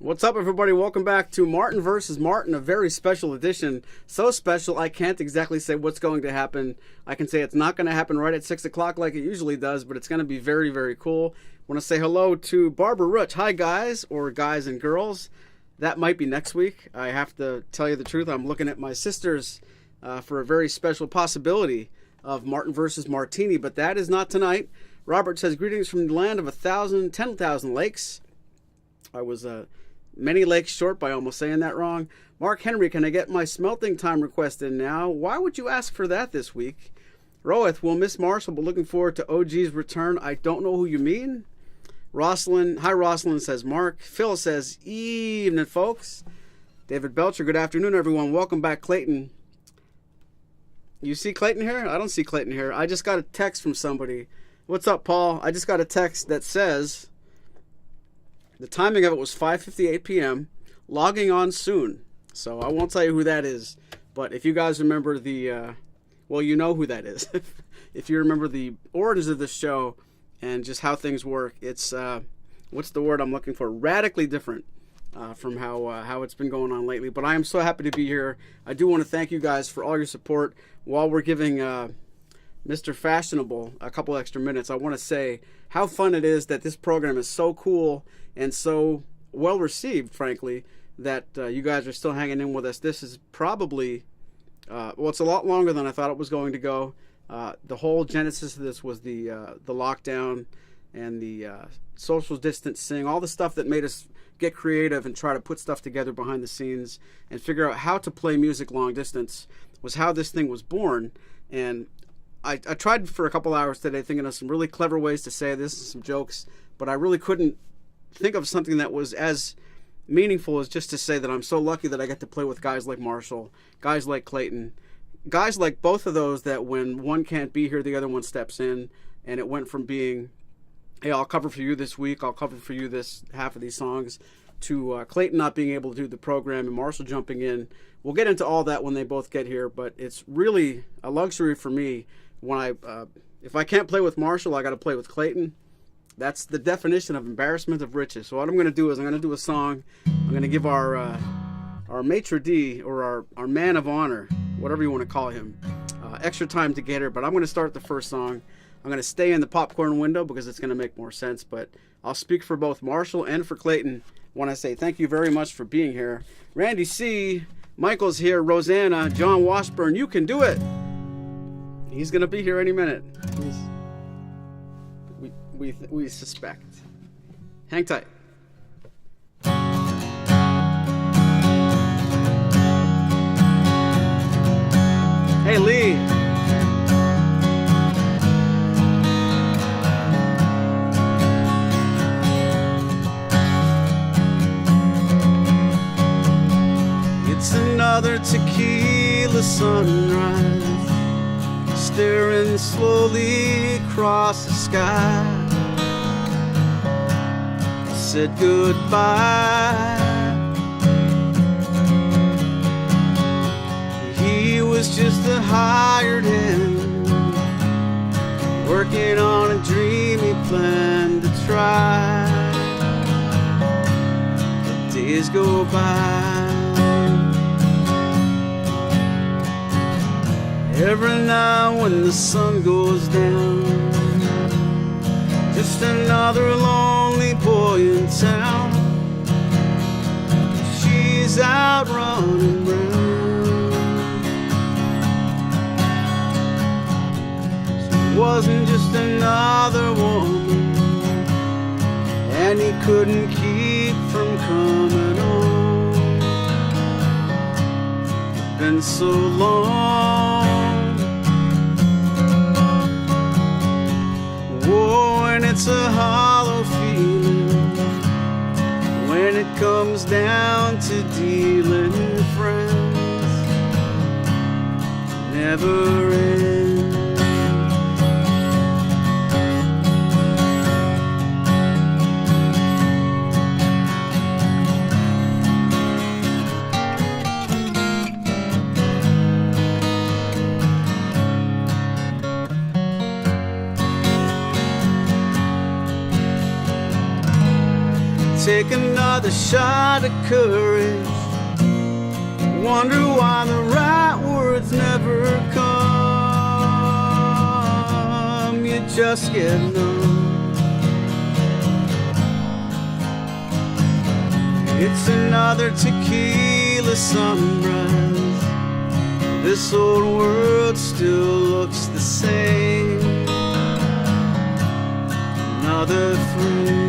What's up, everybody? Welcome back to Martin versus Martin, a very special edition. So special, I can't exactly say what's going to happen. I can say it's not going to happen right at 6 o'clock like it usually does, but it's going to be very, very cool. I want to say hello to Barbara Rutch. Hi, guys, or guys and girls. That might be next week. I have to tell you the truth. I'm looking at my sisters for a very special possibility of Martin versus Martini, but that is not tonight. Robert says, greetings from the land of 10,000 lakes. I was many lakes short by almost saying that wrong. Mark Henry, can I get my smelting time request in now? Why would you ask for that this week? Roeth, will miss Marshall, but looking forward to OG's return. I don't know who you mean. Rosalind, hi Rosalind, says Mark. Phil says, evening, folks. David Belcher, good afternoon, everyone. Welcome back, Clayton. You see Clayton here? I don't see Clayton here. I just got a text from somebody. What's up, Paul? I just got a text that says, the timing of it was 5:58 p.m., logging on soon. So I won't tell you who that is. But if you guys remember the, well, you know who that is. If you remember the origins of this show and just how things work, it's, what's the word I'm looking for? Radically different from how it's been going on lately. But I am so happy to be here. I do want to thank you guys for all your support. While we're giving Mr. Fashionable a couple extra minutes, I want to say how fun it is that this program is so cool and so well received, frankly, that you guys are still hanging in with us. This is probably, well, it's a lot longer than I thought it was going to go. The whole genesis of this was the lockdown and the social distancing, all the stuff that made us get creative and try to put stuff together behind the scenes and figure out how to play music long distance was how this thing was born. And I tried for a couple hours today thinking of some really clever ways to say this, some jokes, but I really couldn't think of something that was as meaningful as just to say that I'm so lucky that I get to play with guys like Marshall, guys like Clayton, guys like both of those that when one can't be here, the other one steps in, and it went from being, hey, I'll cover for you this week, I'll cover for you this half of these songs, to Clayton not being able to do the program and Marshall jumping in. We'll get into all that when they both get here, but it's really a luxury for me when if I can't play with Marshall, I got to play with Clayton. That's the definition of embarrassment of riches. So what I'm going to do is I'm going to do a song. I'm going to give our maitre d', or our man of honor, whatever you want to call him, extra time to get here. But I'm going to start the first song. I'm going to stay in the popcorn window because it's going to make more sense. But I'll speak for both Marshall and for Clayton when I say thank you very much for being here. Randy C., Michael's here, Rosanna, John Washburn, you can do it. He's going to be here any minute. We suspect. Hang tight. Hey, Lee. It's another tequila sunrise, staring slowly across the sky. I said goodbye. He was just a hired hand, working on a dream he planned to try. The days go by. Every night when the sun goes down, just another lonely boy in town. She's out running round. She wasn't just another woman, and he couldn't keep from coming home. It's been so long. Oh, and it's a hollow feeling when it comes down to dealing friends. Never ends. take another shot of courage. Wonder why the right words never come. You just get numb. It's another tequila sunrise. This old world still looks the same. Another friend.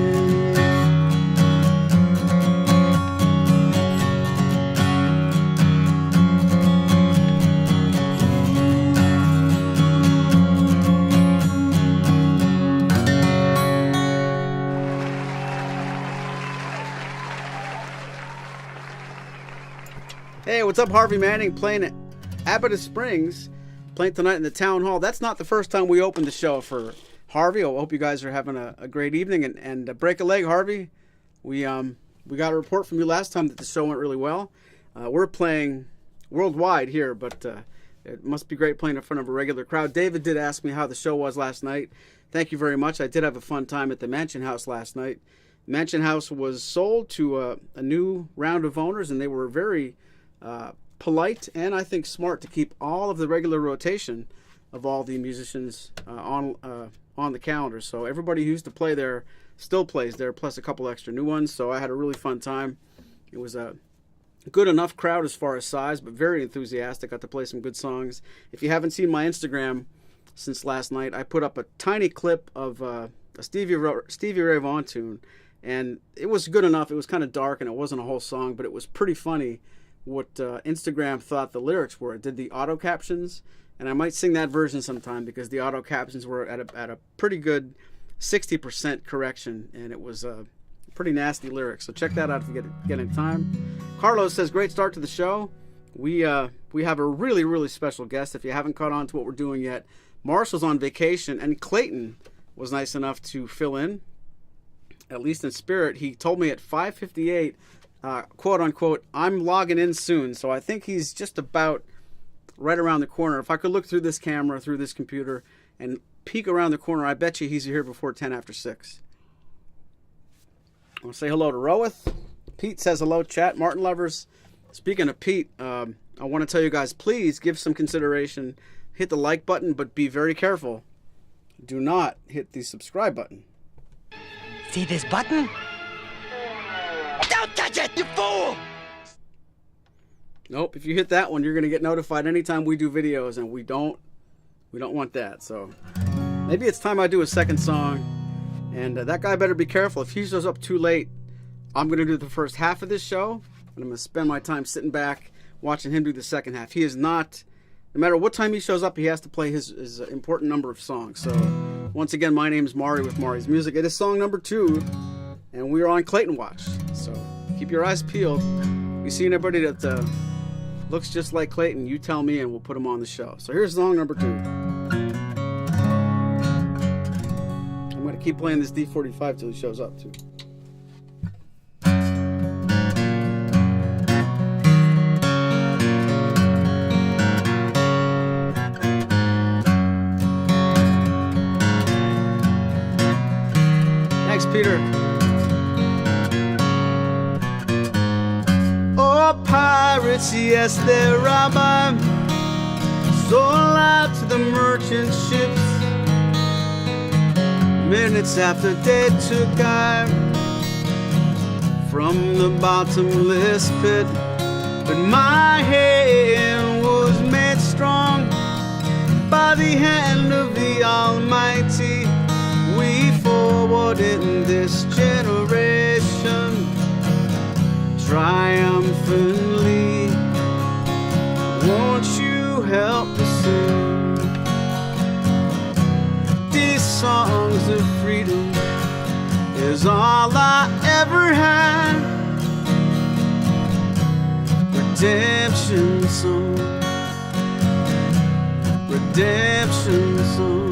Hey, what's up? Harvey Manning playing at Abbott Springs, playing tonight in the Town Hall. That's not the first time we opened the show for Harvey. I hope you guys are having a great evening. And break a leg, Harvey. We got a report from you last time that the show went really well. We're playing worldwide here, but it must be great playing in front of a regular crowd. David did ask me how the show was last night. Thank you very much. I did have a fun time at the Mansion House last night. Mansion House was sold to a new round of owners, and they were very polite and I think smart to keep all of the regular rotation of all the musicians on the calendar. So everybody who used to play there still plays there, plus a couple extra new ones. So I had a really fun time. It was a good enough crowd as far as size, but very enthusiastic. Got to play some good songs. If you haven't seen my Instagram since last night, I put up a tiny clip of a Stevie Ray Vaughan tune, and it was good enough. It was kind of dark and it wasn't a whole song, but it was pretty funny what Instagram thought the lyrics were. It did the auto captions, and I might sing that version sometime because the auto captions were at a pretty good 60% correction, and it was pretty nasty lyrics. So check that out if you get any time. Carlos says, great start to the show. We have a really, really special guest. If you haven't caught on to what we're doing yet, Marshall's on vacation, and Clayton was nice enough to fill in, at least in spirit. He told me at 5:58, quote unquote, I'm logging in soon. So I think he's just about right around the corner. If I could look through this camera, through this computer, and peek around the corner, I bet you he's here before 10 after 6. I'll say hello to Roeth. Pete says hello, chat. Martin lovers. Speaking of Pete, I want to tell you guys, please give some consideration. Hit the like button, but be very careful. Do not hit the subscribe button. See this button? Don't touch it, you fool! Nope, if you hit that one, you're going to get notified anytime we do videos, and we don't want that. So maybe it's time I do a second song, and that guy better be careful. If he shows up too late, I'm going to do the first half of this show, and I'm going to spend my time sitting back watching him do the second half. He is not, no matter what time he shows up, he has to play his important number of songs. So once again, my name is Maury with Maury's Music. It is song number 2, and we are on Clayton Watch. So keep your eyes peeled. If you see anybody that looks just like Clayton, you tell me and we'll put him on the show. So here's song number 2. I'm going to keep playing this D-45 till he shows up too. Thanks, Peter. Oh, pirates, yes, they're robbing, sold out to the merchant ships. Minutes after they took I from the bottomless pit, but my hand was made strong by the hand of the Almighty. We forward in this generation triumphantly. Won't you help us sing these songs of freedom? Is all I ever had. Redemption song, redemption song.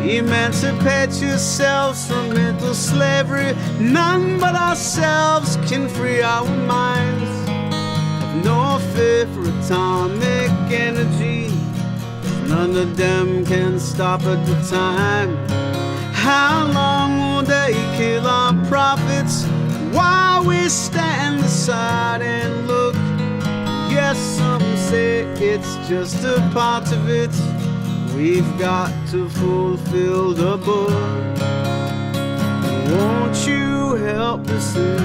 Emancipate yourselves from mental slavery. None but ourselves can free our minds. Have no fear for atomic energy. None of them can stop at the time. How long will they kill our prophets while we stand aside and look? Yes, some say it's just a part of it. We've got to fulfill the book. Won't you help us sing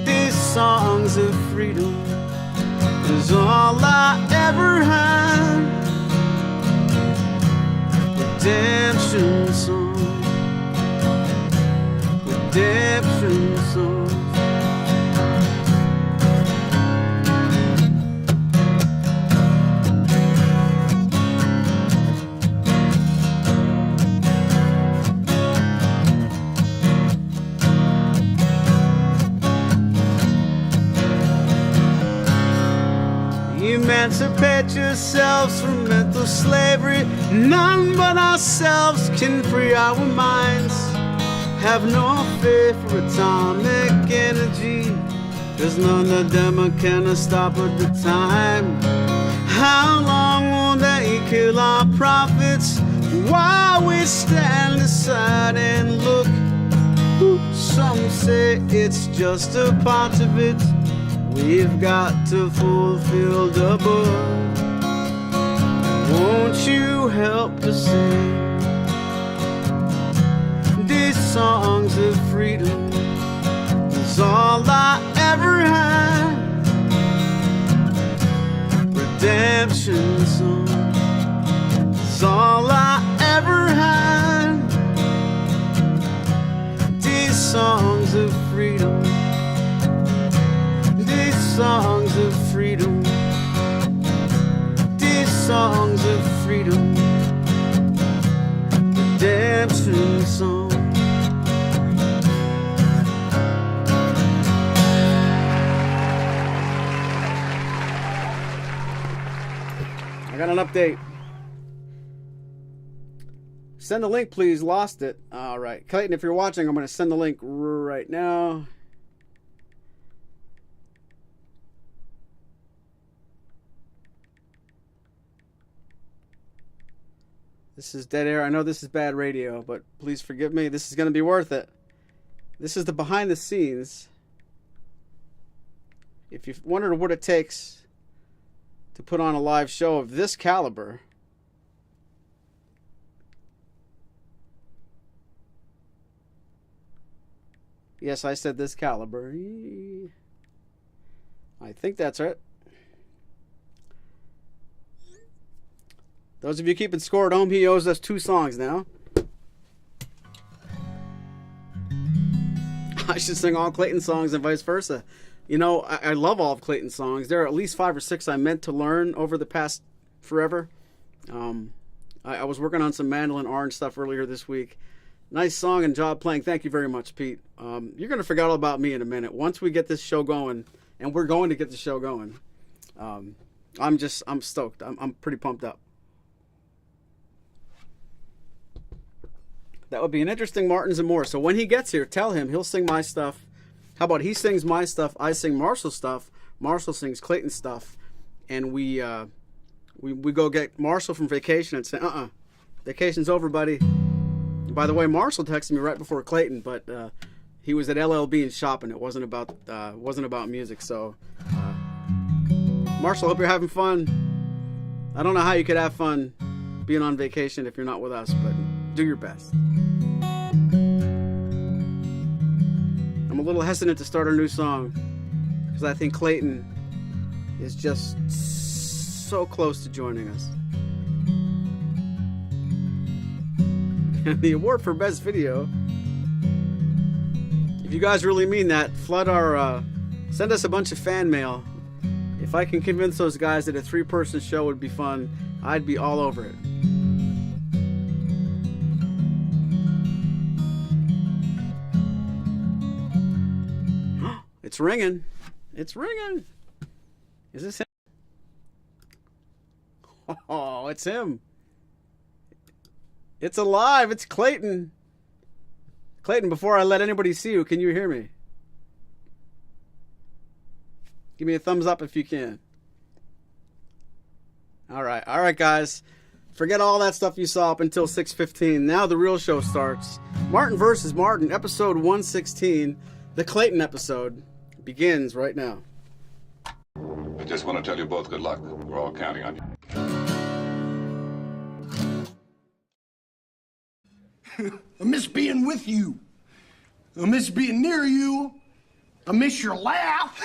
these songs of freedom? Is all I ever had. Redemption song, redemption song. Emancipate yourselves from mental slavery. None but ourselves can free our minds. Have no fear for atomic energy, 'cause none of them can stop at the time. How long will they kill our prophets while we stand aside and look? Some say it's just a part of it. We've got to fulfill the book. Won't you help us sing these songs of freedom? It's all I ever had. Redemption song. It's all I ever had. These songs of freedom. Songs of freedom, these songs of freedom, redemption song. I got an update. Send the link, please. Lost it. All right, Clayton, if you're watching, I'm going to send the link right now. This is dead air. I know this is bad radio, but please forgive me. This is going to be worth it. This is the behind the scenes. If you've wondered what it takes to put on a live show of this caliber, yes, I said this caliber. I think that's right. Those of you keeping score at home, he owes us 2 songs now. I should sing all Clayton songs and vice versa. You know, I love all of Clayton's songs. There are at least 5 or 6 I meant to learn over the past forever. I was working on some mandolin orange stuff earlier this week. Nice song and job playing. Thank you very much, Pete. You're going to forget all about me in a minute. Once we get this show going, and we're going to get the show going, I'm stoked. I'm pretty pumped up. That would be an interesting Martins and more. So when he gets here, tell him he'll sing my stuff. How about he sings my stuff, I sing Marshall's stuff, Marshall sings Clayton's stuff, and we go get Marshall from vacation and say, vacation's over, buddy. And by the way, Marshall texted me right before Clayton, but he was at LLB and shopping. It wasn't about music. So Marshall, hope you're having fun. I don't know how you could have fun being on vacation if you're not with us, but do your best. I'm a little hesitant to start a new song because I think Clayton is just so close to joining us. And the award for best video, if you guys really mean that, flood our send us a bunch of fan mail. If I can convince those guys that a 3-person show would be fun, I'd be all over it. It's ringing. It's ringing. Is this him? Oh, it's him. It's alive. It's Clayton. Clayton, before I let anybody see you, can you hear me? Give me a thumbs up if you can. All right, guys. Forget all that stuff you saw up until 6:15. Now the real show starts. Martin versus Martin, episode 116, the Clayton episode, begins right now. I just want to tell you both good luck. We're all counting on you. I miss being with you. I miss being near you. I miss your laugh.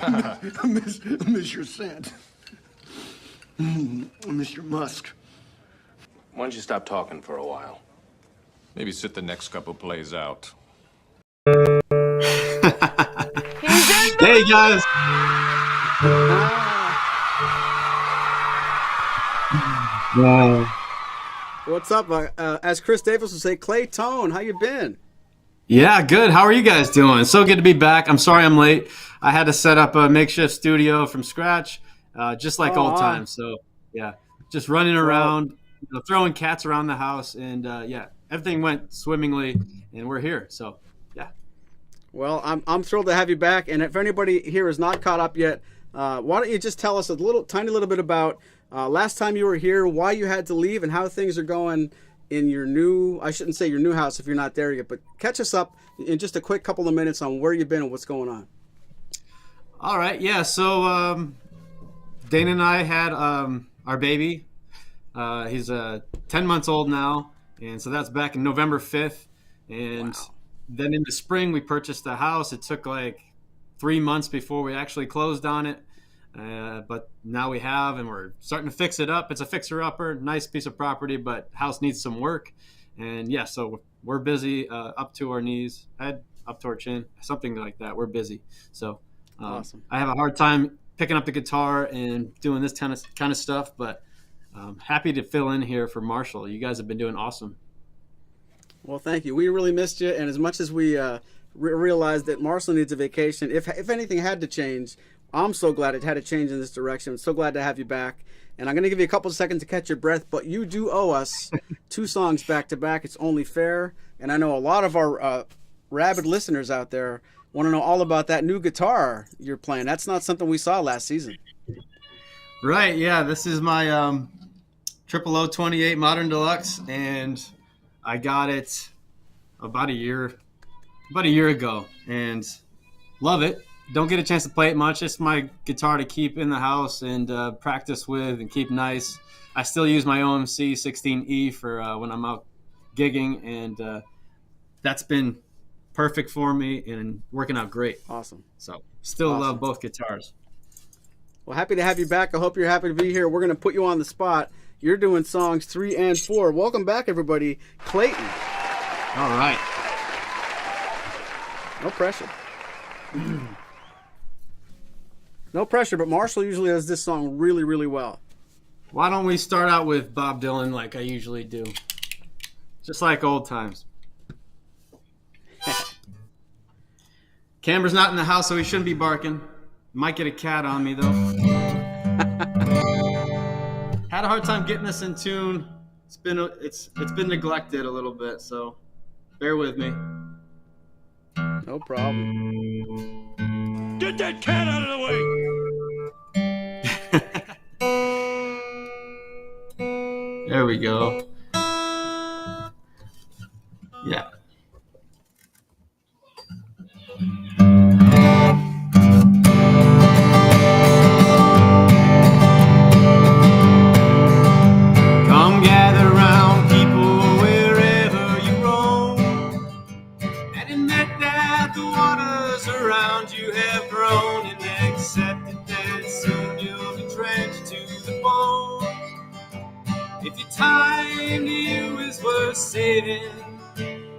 I miss your scent. I miss your musk. Why don't you stop talking for a while? Maybe sit the next couple plays out. Hey guys. Wow. What's up? As Chris Davis would say, Clayton, how you been? Yeah, good. How are you guys doing? So good to be back. I'm sorry I'm late. I had to set up a makeshift studio from scratch, just like old times. So yeah, just running around, throwing cats around the house, and yeah, everything went swimmingly, and we're here. So yeah. Well, I'm thrilled to have you back. And if anybody here is not caught up yet, why don't you just tell us a tiny little bit about last time you were here, why you had to leave, and how things are going in your new, I shouldn't say your new house if you're not there yet, but catch us up in just a quick couple of minutes on where you've been and what's going on. All right. Yeah. So Dana and I had our baby. He's 10 months old now. And so that's back in November 5th. And then in the spring, we purchased a house. It took like 3 months before we actually closed on it. But now we have, and we're starting to fix it up. It's a fixer-upper, nice piece of property, but house needs some work. And yeah, so we're busy up to our knees, head up to our chin, something like that. We're busy. So awesome. I have a hard time picking up the guitar and doing this kind of stuff, but I'm happy to fill in here for Marshall. You guys have been doing awesome. Well, thank you. We really missed you, and as much as we realized that Marshall needs a vacation, if anything had to change, I'm so glad it had to change in this direction. I'm so glad to have you back. And I'm going to give you a couple of seconds to catch your breath, but you do owe us 2 songs back to back. It's only fair. And I know a lot of our rabid listeners out there want to know all about that new guitar you're playing. That's not something we saw last season. Right. Yeah. This is my 0028 Modern Deluxe, and I got it about a year ago, and love it. Don't get a chance to play it much. It's my guitar to keep in the house and practice with and keep nice. I still use my OMC-16E for when I'm out gigging, and that's been perfect for me and working out great. Awesome. So still love both guitars. Well, happy to have you back. I hope you're happy to be here. We're going to put you on the spot. You're doing songs 3 and 4. Welcome back, everybody. Clayton. All right. No pressure. No pressure, but Marshall usually does this song really, really well. Why don't we start out with Bob Dylan like I usually do? Just like old times. Camber's not in the house, so he shouldn't be barking. Might get a cat on me, though. Had a hard time getting this in tune. It's been neglected a little bit, so bear with me. No problem. Get that cat out of the way! There we go. Yeah. Come gather round, people, wherever you roam, and admit that the waters around you have grown, and accepted that soon you'll be drenched to the bone. If your time to you is worth saving,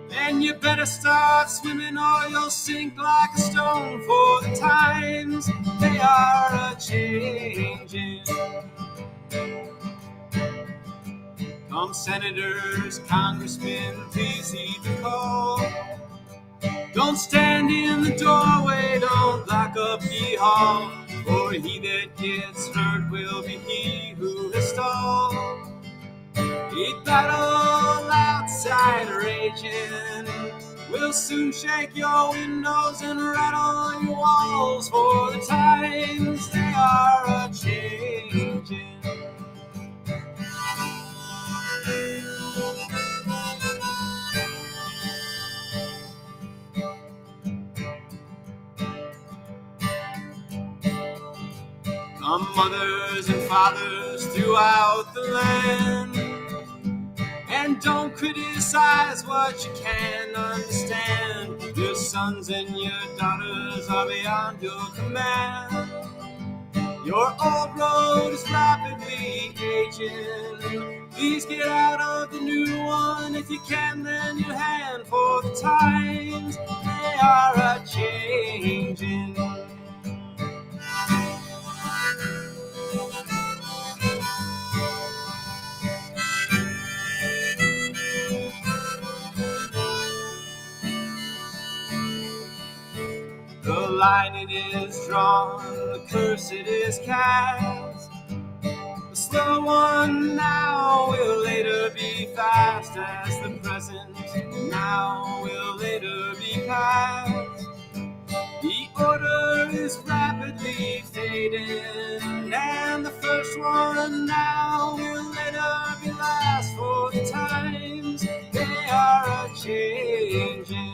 then you better start swimming or you'll sink like a stone, for the times they are a-changing. Come senators, congressmen, please heed the call. Don't stand in the doorway, don't block up ye hall, for he that gets hurt will be he who has stalled. A battle outside raging will soon shake your windows and rattle your walls, for the times they are from mothers and fathers throughout the land. And don't criticize what you can't understand. Your sons and your daughters are beyond your command. Your old road is rapidly aging. Please get out of the new one. If you can, lend your hand, for the times they are a-changing. The line it is drawn, the curse it is cast. The slow one now will later be fast, as the present now will later be past. The order is rapidly fading, and the first one now will later be last, for the times they are a-changing.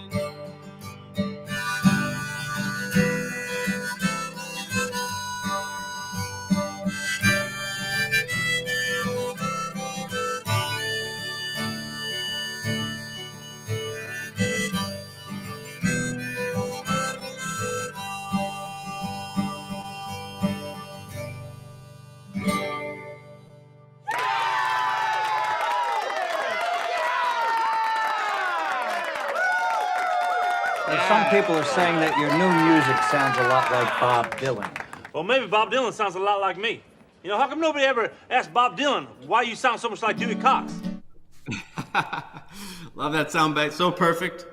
Some people are saying that your new music sounds a lot like Bob Dylan. Well, maybe Bob Dylan sounds a lot like me. You know, how come nobody ever asked Bob Dylan why you sound so much like Dewey Cox? Love that soundbite. So perfect.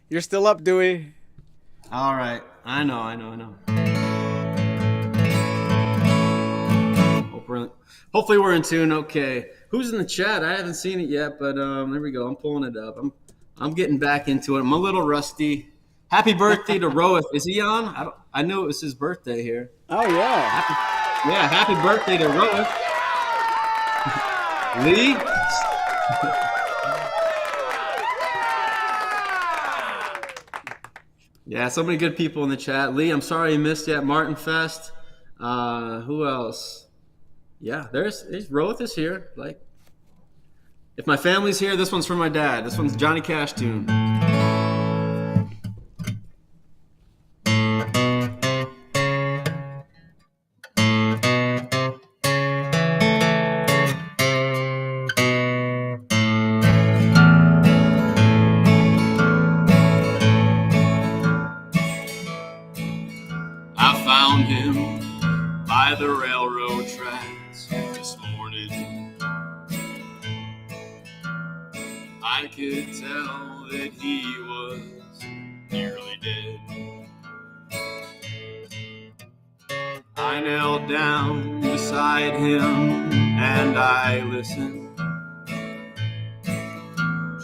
You're still up, Dewey. All right. I know. Hopefully we're in tune. Okay. Who's in the chat? I haven't seen it yet, but there we go. I'm pulling it up. I'm getting back into it. I'm a little rusty. Happy birthday to Roeth. Is he on? I knew it was his birthday here. Oh, yeah. Happy birthday to Roeth. Lee? Yeah, so many good people in the chat. Lee, I'm sorry you missed you at Martin Fest. Who else? Yeah, there's Roeth is here. Like, if my family's here, this one's for my dad. This one's Johnny Cash tune. I found him by the railroad tracks this morning. I could tell that he was nearly dead. I knelt down beside him and I listened,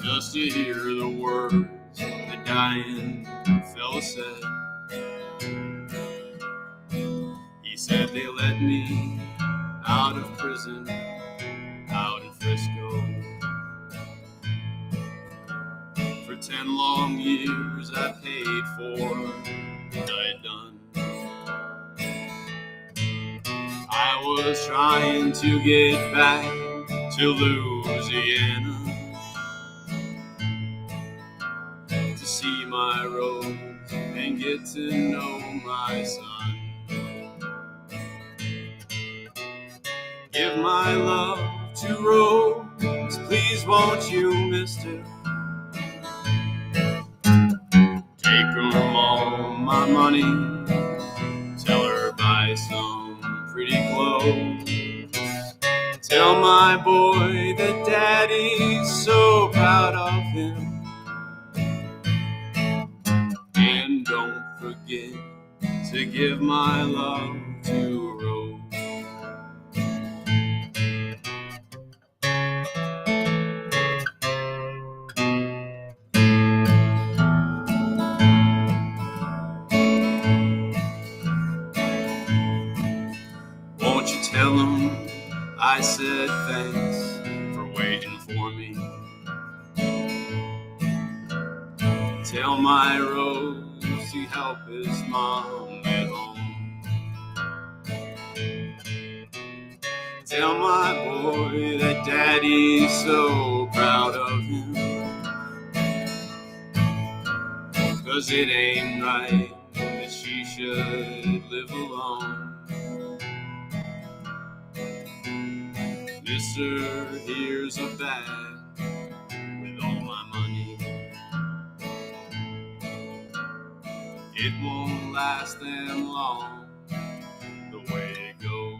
just to hear the words the dying fella said. He said they let me out of prison, out in Frisco. For 10 long years I paid for what I'd done. I was trying to get back to Louisiana to see my road and get to know my son. Give my love to Rose, please won't you, mister? Take her all my money, tell her buy some pretty clothes. Tell my boy that daddy's so proud of him. And don't forget to give my love to Rose. Won't you tell him I said thanks for waiting for me? Tell my Rose to help his mom at home. Tell my boy that daddy's so proud of him. 'Cause it ain't right that she should live alone. Mister, here's a bag with all my money. It won't last them long, the way it goes.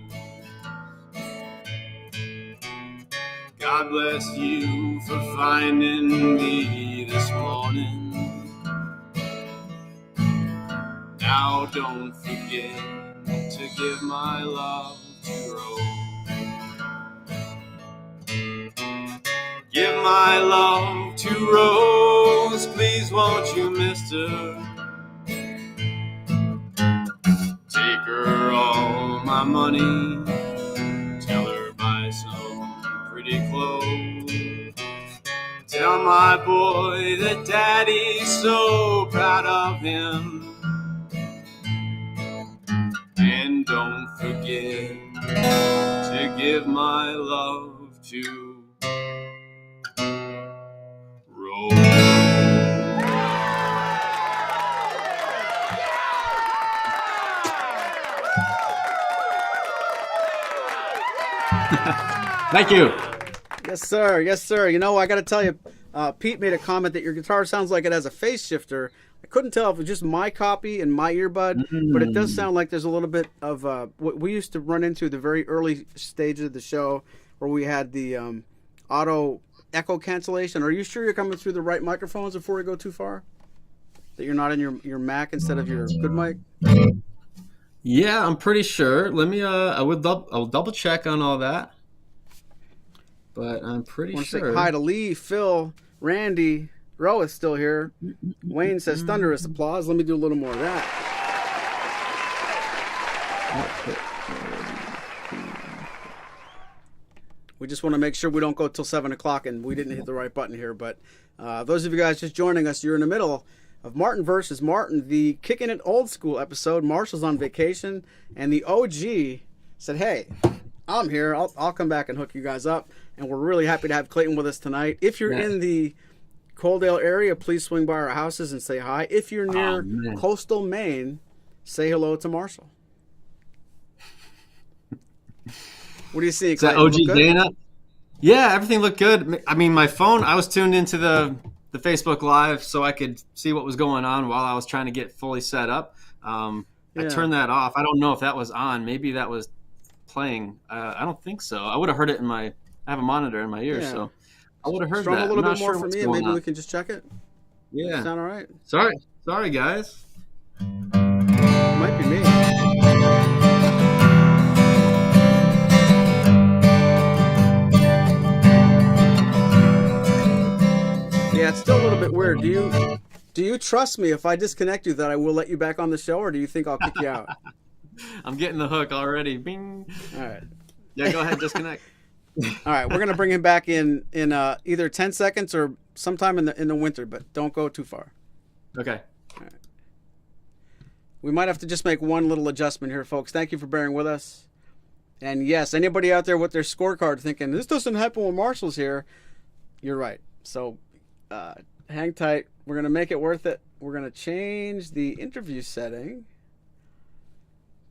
God bless you for finding me this morning. Now don't forget to give my love to Rose. Give my love to Rose, please won't you, mister? Take her all my money, tell her buy some pretty clothes. Tell my boy that daddy's so proud of him. And don't forget to give my love to Rose. Thank you. Yes, sir. Yes, sir. You know, I got to tell you, Pete made a comment that your guitar sounds like it has a phase shifter. I couldn't tell if it was just my copy and my earbud, but it does sound like there's a little bit of what we used to run into the very early stages of the show where we had the auto echo cancellation. Are you sure you're coming through the right microphones before we go too far? That you're not in your Mac instead of your good mic? Yeah, I'm pretty sure. Let me. I'll double check on all that. But I'm pretty sure. Say hi to Lee, Phil, Randy. Ro is still here. Wayne says thunderous applause. Let me do a little more of that. We just want to make sure we don't go till 7 o'clock and we didn't hit the right button here. But those of you guys just joining us, you're in the middle of Martin versus Martin, the Kicking It Old School episode. Marshall's on vacation, and the OG said, hey, I'm here. I'll come back and hook you guys up. And we're really happy to have Clayton with us tonight. If you're in the Coaldale area, please swing by our houses and say hi. If you're near coastal Maine, say hello to Marshall. What do you see, Clayton? Is that OG Dana? Yeah, everything looked good. I mean, my phone, I was tuned into the Facebook Live so I could see what was going on while I was trying to get fully set up. I turned that off. I don't know if that was on. Maybe that was playing. I don't think so. I would have heard it I have a monitor in my ear, so I would have heard Strum that. a little bit more for me, and maybe we can just check it. Yeah. Sound all right? Sorry, guys. Might be me. Yeah, it's still a little bit weird. Do you trust me if I disconnect you that I will let you back on the show, or do you think I'll kick you out? I'm getting the hook already. Bing. All right. Yeah, go ahead, disconnect. All right, we're gonna bring him back in either 10 seconds or sometime in the winter, but don't go too far. Okay. All right. We might have to just make one little adjustment here, folks. Thank you for bearing with us. And yes, anybody out there with their scorecard thinking this doesn't happen when Marshall's here, you're right. So hang tight. We're gonna make it worth it. We're gonna change the interview setting.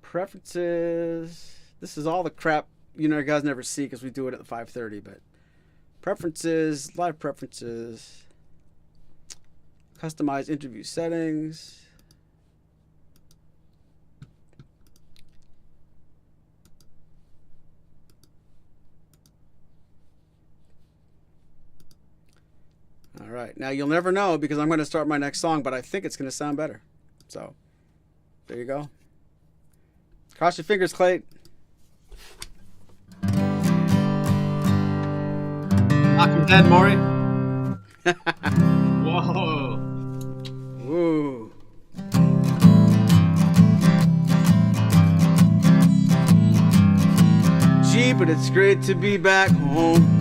Preferences. This is all the crap you guys never see because we do it at 5:30. But preferences, live preferences, customize interview settings. All right. Now, you'll never know because I'm going to start my next song, but I think it's going to sound better. So, there you go. Cross your fingers, Clayton. Knock him dead, Maury. Whoa. Ooh. Gee, but it's great to be back home.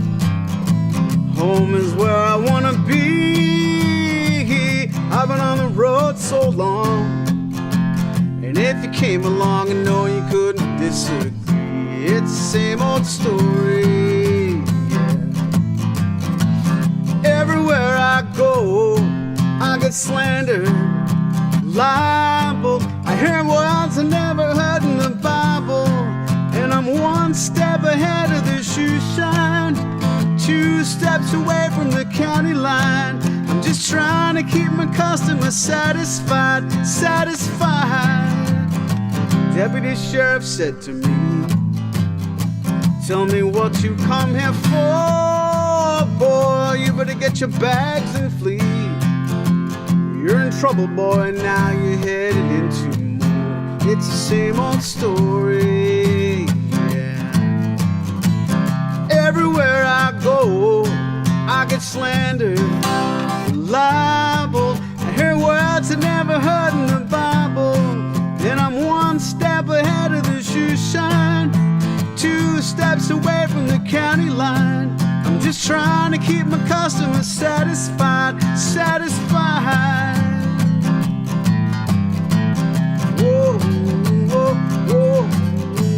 Home is where I want to be. I've been on the road so long. And if you came along, I know you couldn't disagree. It's the same old story, yeah. Everywhere I go, I get slandered, libeled. I hear words I never heard in the Bible, and I'm one step ahead of the shoe shine, 2 steps away from the county line. I'm just trying to keep my customers satisfied, satisfied. Deputy Sheriff said to me, tell me what you come here for, boy. You better get your bags and flee. You're in trouble, boy, now you're headed into more. It's the same old story, yeah. Everywhere I go, I get slandered, libeled. I hear words I never heard in the Bible, and I'm one step ahead of the shoe shine, 2 steps away from the county line. I'm just trying to keep my customers satisfied, satisfied. Whoa, whoa, whoa,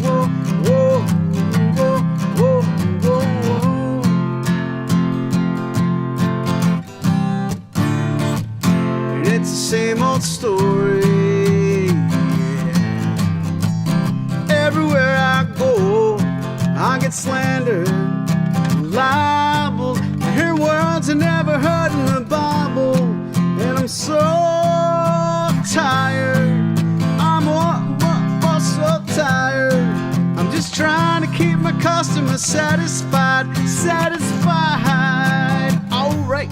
whoa, whoa, whoa, whoa, whoa. And it's the same old story, yeah. Everywhere I go, I get slandered, libeled. I hear words I never heard in the Bible, and I'm so tired. I'm so tired. I'm just trying to keep my customers satisfied, satisfied. All right.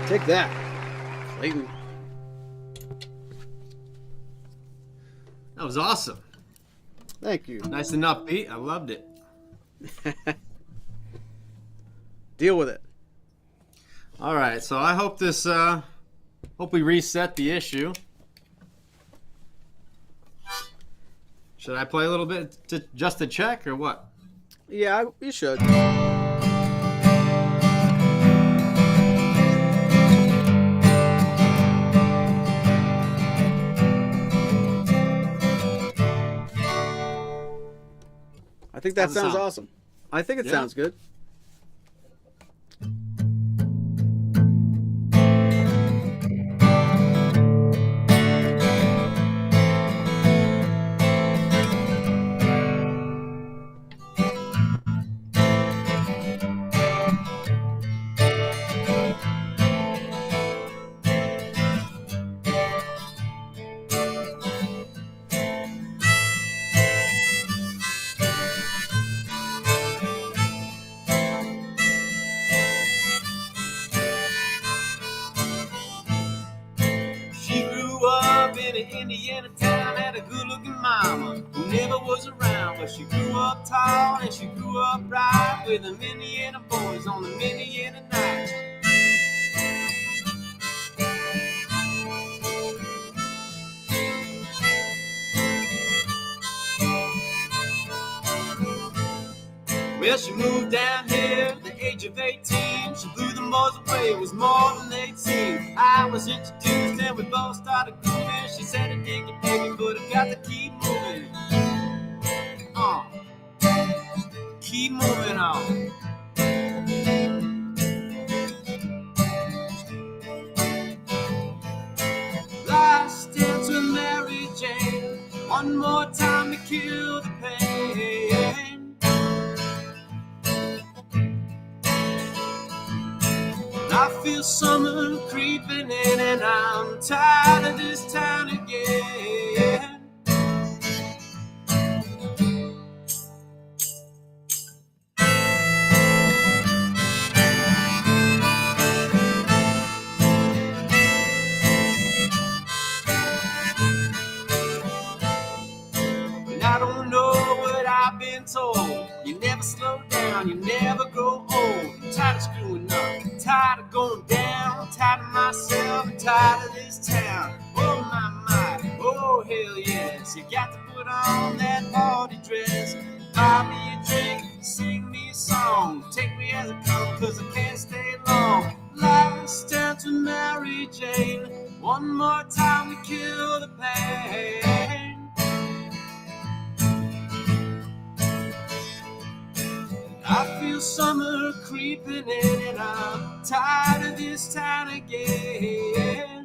Take that, Clayton. That was awesome. Thank you. Nice and upbeat. I loved it. Deal with it. All right, so I hope this, hope we reset the issue. Should I play a little bit just to check or what? Yeah, you should. I think that sounds awesome. I think it sounds good. Indiana town had a good-looking mama who never was around, but she grew up tall and she grew up right with them Indiana boys on them Indiana nights. Well, she moved down here at the age of 18. She blew them boys away, it was more than they'd seen. I was introduced and we both started grooving. She said, I dig you, baby, but I got to keep moving. Keep moving on. Last dance with Mary Jane. One more time to kill the pain. I feel summer creeping in and I'm tired of this town again. And I don't know what I've been told. You never slow down, you never grow old. I'm tired of screwing up, tired of going down, tired of myself, and tired of this town. Oh my, oh hell yes, you got to put on that party dress. Buy me a drink, sing me a song, take me as I come, cause I can't stay long. Last dance with Mary Jane, one more time to kill the pain. I feel summer creeping in and I'm tired of this town again.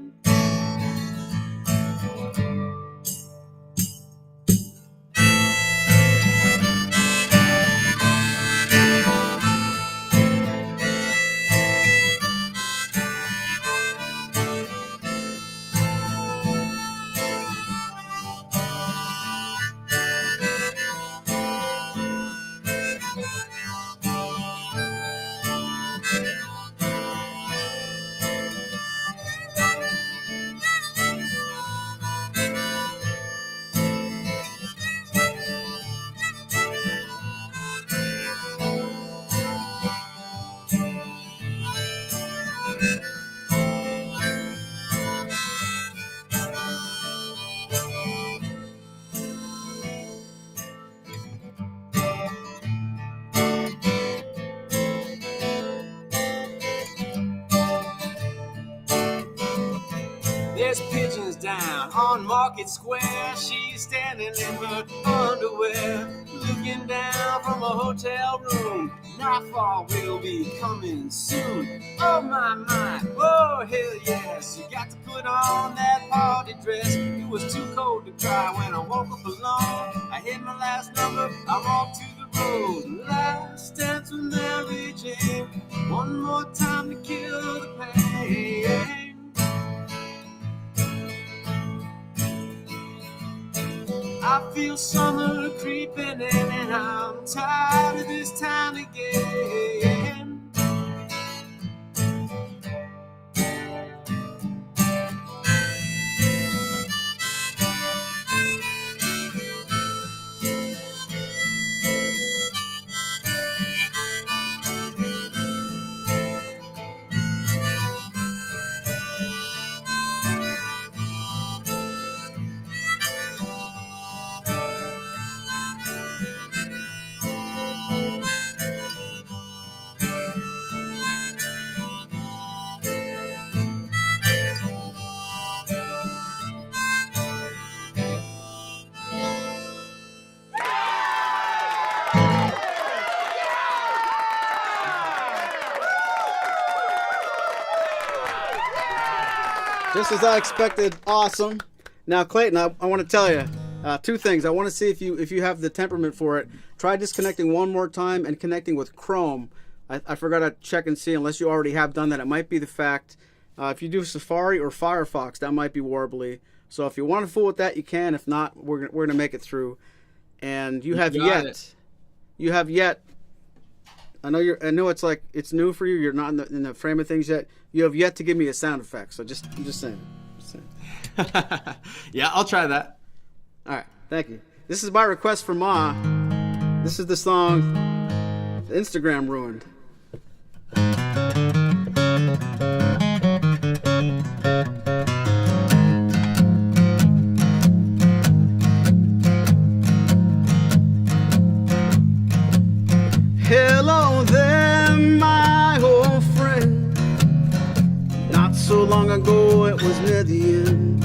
There's pigeons down on Market Square. She's standing in her underwear, looking down from a hotel room. Nightfall will be coming soon. Oh my, oh hell yes, you got to put on that party dress. It was too cold to cry when I woke up alone. I hit my last number, I walked to the road. Last dance with Mary Jane, one more time to kill the pain. I feel summer creeping in and I'm tired of this town again. Just as I expected, awesome. Now, Clayton, I want to tell you two things. I want to see if you have the temperament for it. Try disconnecting one more time and connecting with Chrome. I forgot to check and see, unless you already have done that. It might be the fact. If you do Safari or Firefox, that might be warbly. So if you want to fool with that, you can. If not, we're going to make it through. And you have yet. I know it's like it's new for you. You're not in the frame of things yet. You have yet to give me a sound effect. So I'm just saying. Yeah, I'll try that. All right, thank you. This is my request for Ma. This is the song Instagram ruined. Hello there, my old friend. Not so long ago it was near the end.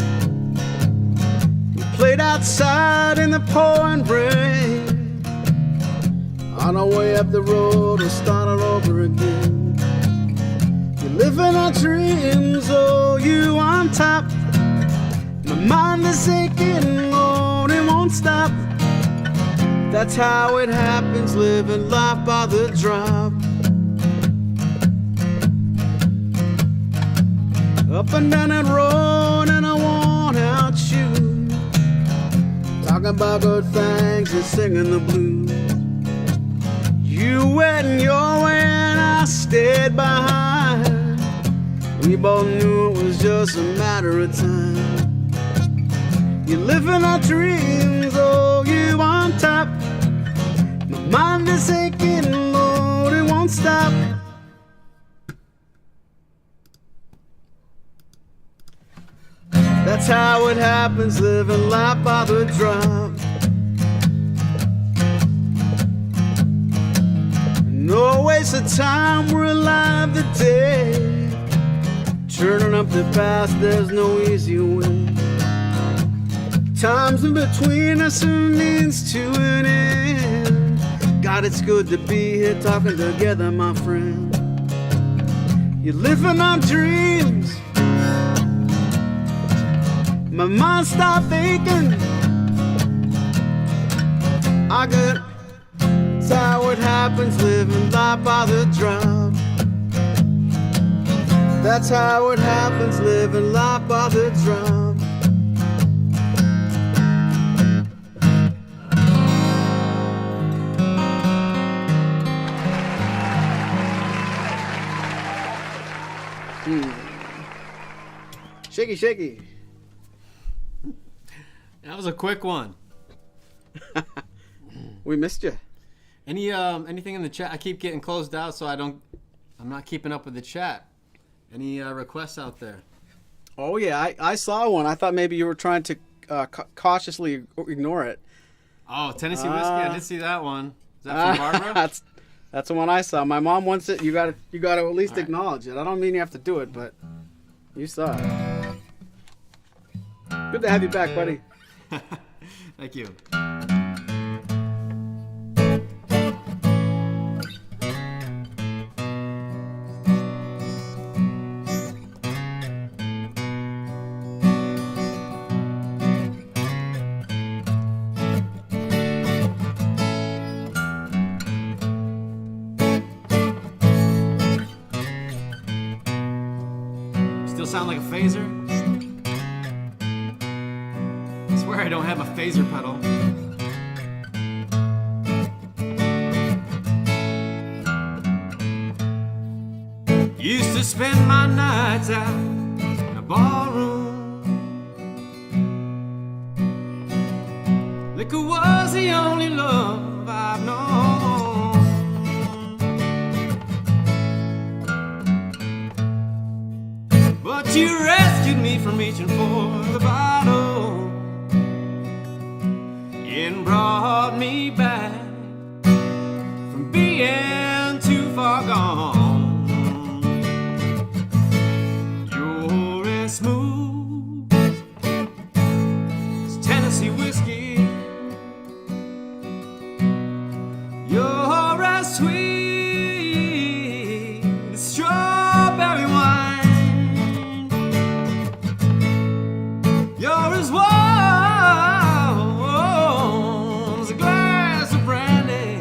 We played outside in the pouring rain. On our way up the road, we started over again. You're living our dreams, oh, you on top. My mind is aching, Lord, it won't stop. That's how it happens, living life by the drop. Up and down that road and I want out you. Talking about good things and singing the blues. You went your way and I stayed behind. We both knew it was just a matter of time. You're living our dreams, oh, you on top. My mind is aching, Lord, it won't stop. That's how it happens, living life by the drum. No waste of time, we're alive today. Turning up the past, there's no easy way. Times in between us and means to an end. God, it's good to be here talking together, my friend. You're living on dreams. My mind stopped thinking. I got, that's how it happens, living life by the drum. That's how it happens, living life by the drum. Shaky, shaky. That was a quick one. We missed you. Anything in the chat? I keep getting closed out, so I'm not keeping up with the chat. Any requests out there? Oh yeah, I saw one. I thought maybe you were trying to cautiously ignore it. Oh, Tennessee Whiskey. I did see that one. Is that from Barbara? That's the one I saw. My mom wants it. You got to at least acknowledge it. I don't mean you have to do it, but you saw it. Good to have you back, buddy. Thank you. Still sound like a phaser? I swear I don't have a phaser pedal. Used to spend my nights out in a ballroom. Liquor was the only love I've known. But you rescued me from reaching for the bottle and brought me back from being too far gone. You're as smooth as Tennessee whiskey. You're as sweet as strawberry wine. You're as warm as a glass of brandy.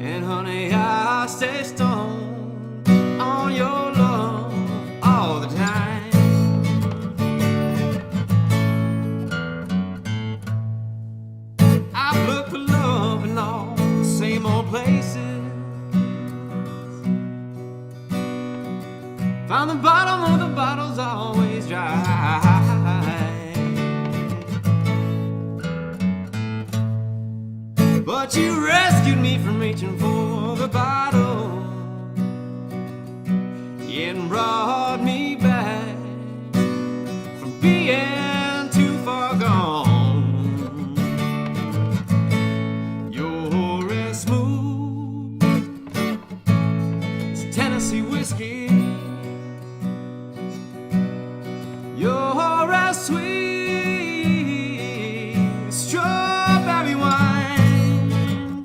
And honey, I stay stoned on your love all the time. I've looked for love in all the same old places. Found the bottom of the bottle's always dry. But you rescued me from reaching for the bottle and brought me back from being too far gone. You're as smooth as Tennessee whiskey. You're as sweet as strawberry wine.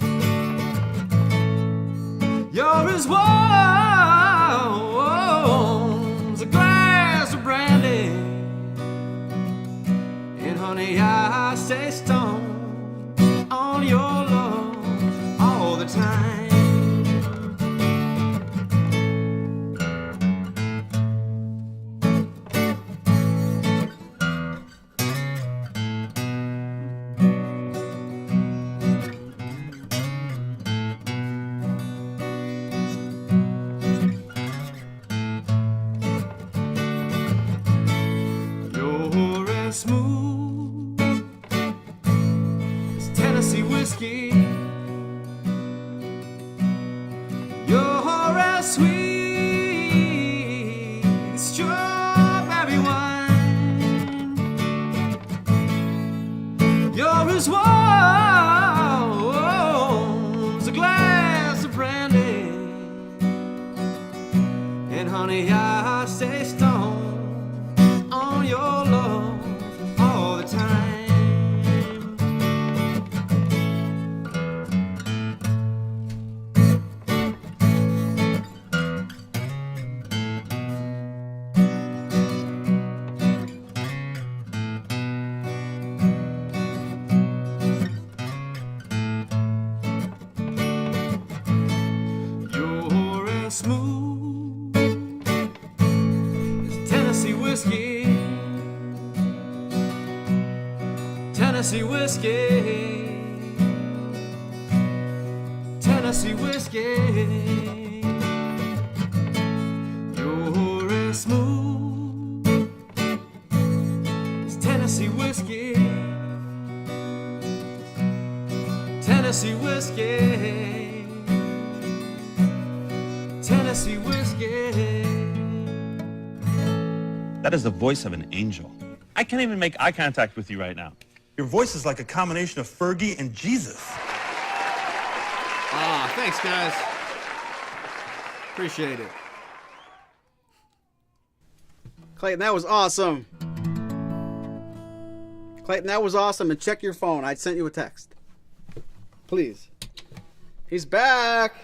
You're as warm as a glass of brandy. And honey, I stay stoned on your love all the time. You're as smooth as Tennessee whiskey. You're as sweet as strawberry wine. smooth as Tennessee whiskey. Tennessee whiskey. Tennessee whiskey. You're as smooth as Tennessee whiskey. Tennessee whiskey. Tennessee whiskey. That is the voice of an angel. I can't even make eye contact with you right now. Your voice is like a combination of Fergie and Jesus. Ah, thanks, guys. Appreciate it. Clayton, that was awesome. Clayton, that was awesome. And check your phone. I sent you a text. Please. He's back.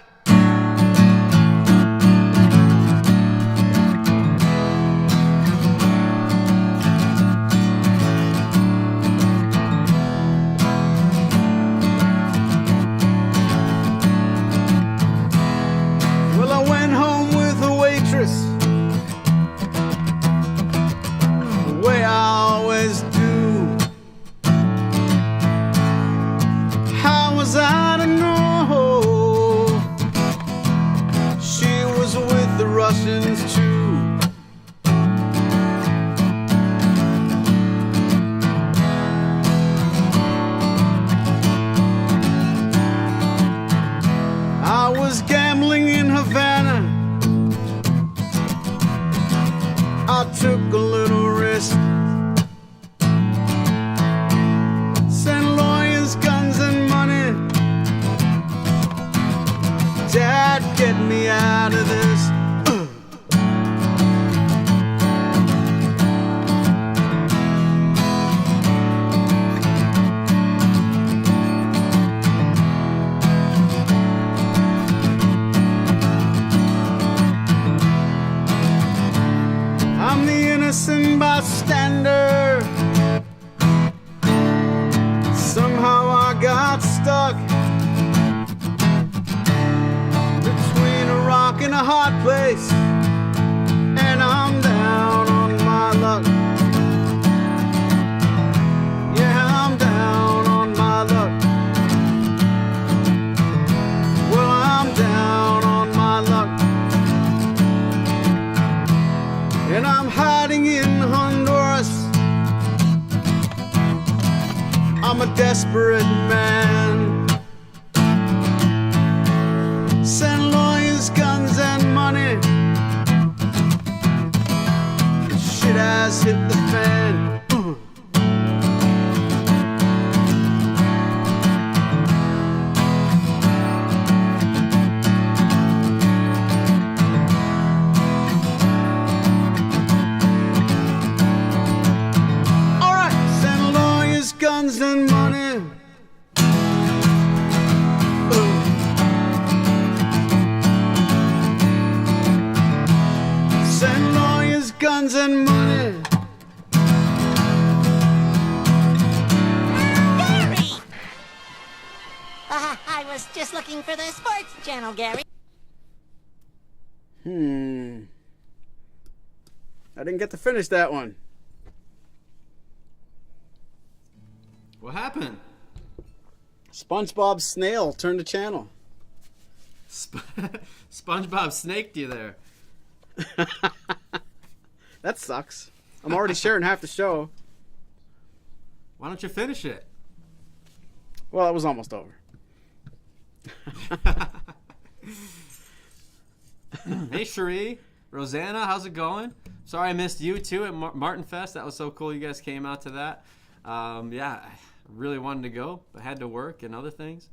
Well, I went home with a waitress, the way I always do. How was I to know she was with the Russians too? I was gambling in Havana. I took a little risk. Sent lawyers, guns, and money. Dad, get me out of this. I'm the innocent bystander. Somehow I got stuck between a rock and a hard place, and I'm down on my luck. Yeah, I'm down on my luck. Well, I'm down on my luck. And I'm hiding in Honduras. I'm a desperate man. Send lawyers, guns, and money. Shit has hit the fan. Guns and money. Send lawyers, guns and money. Gary! I was just looking for the sports channel, Gary. I didn't get to finish that one. What happened? SpongeBob Snail turned the channel. SpongeBob snaked you there. That sucks. I'm already sharing half the show. Why don't you finish it? Well, it was almost over. Hey, Cherie. Rosanna, how's it going? Sorry I missed you, too, at Martin Fest. That was so cool you guys came out to that. Yeah, I really wanted to go, but had to work and other things.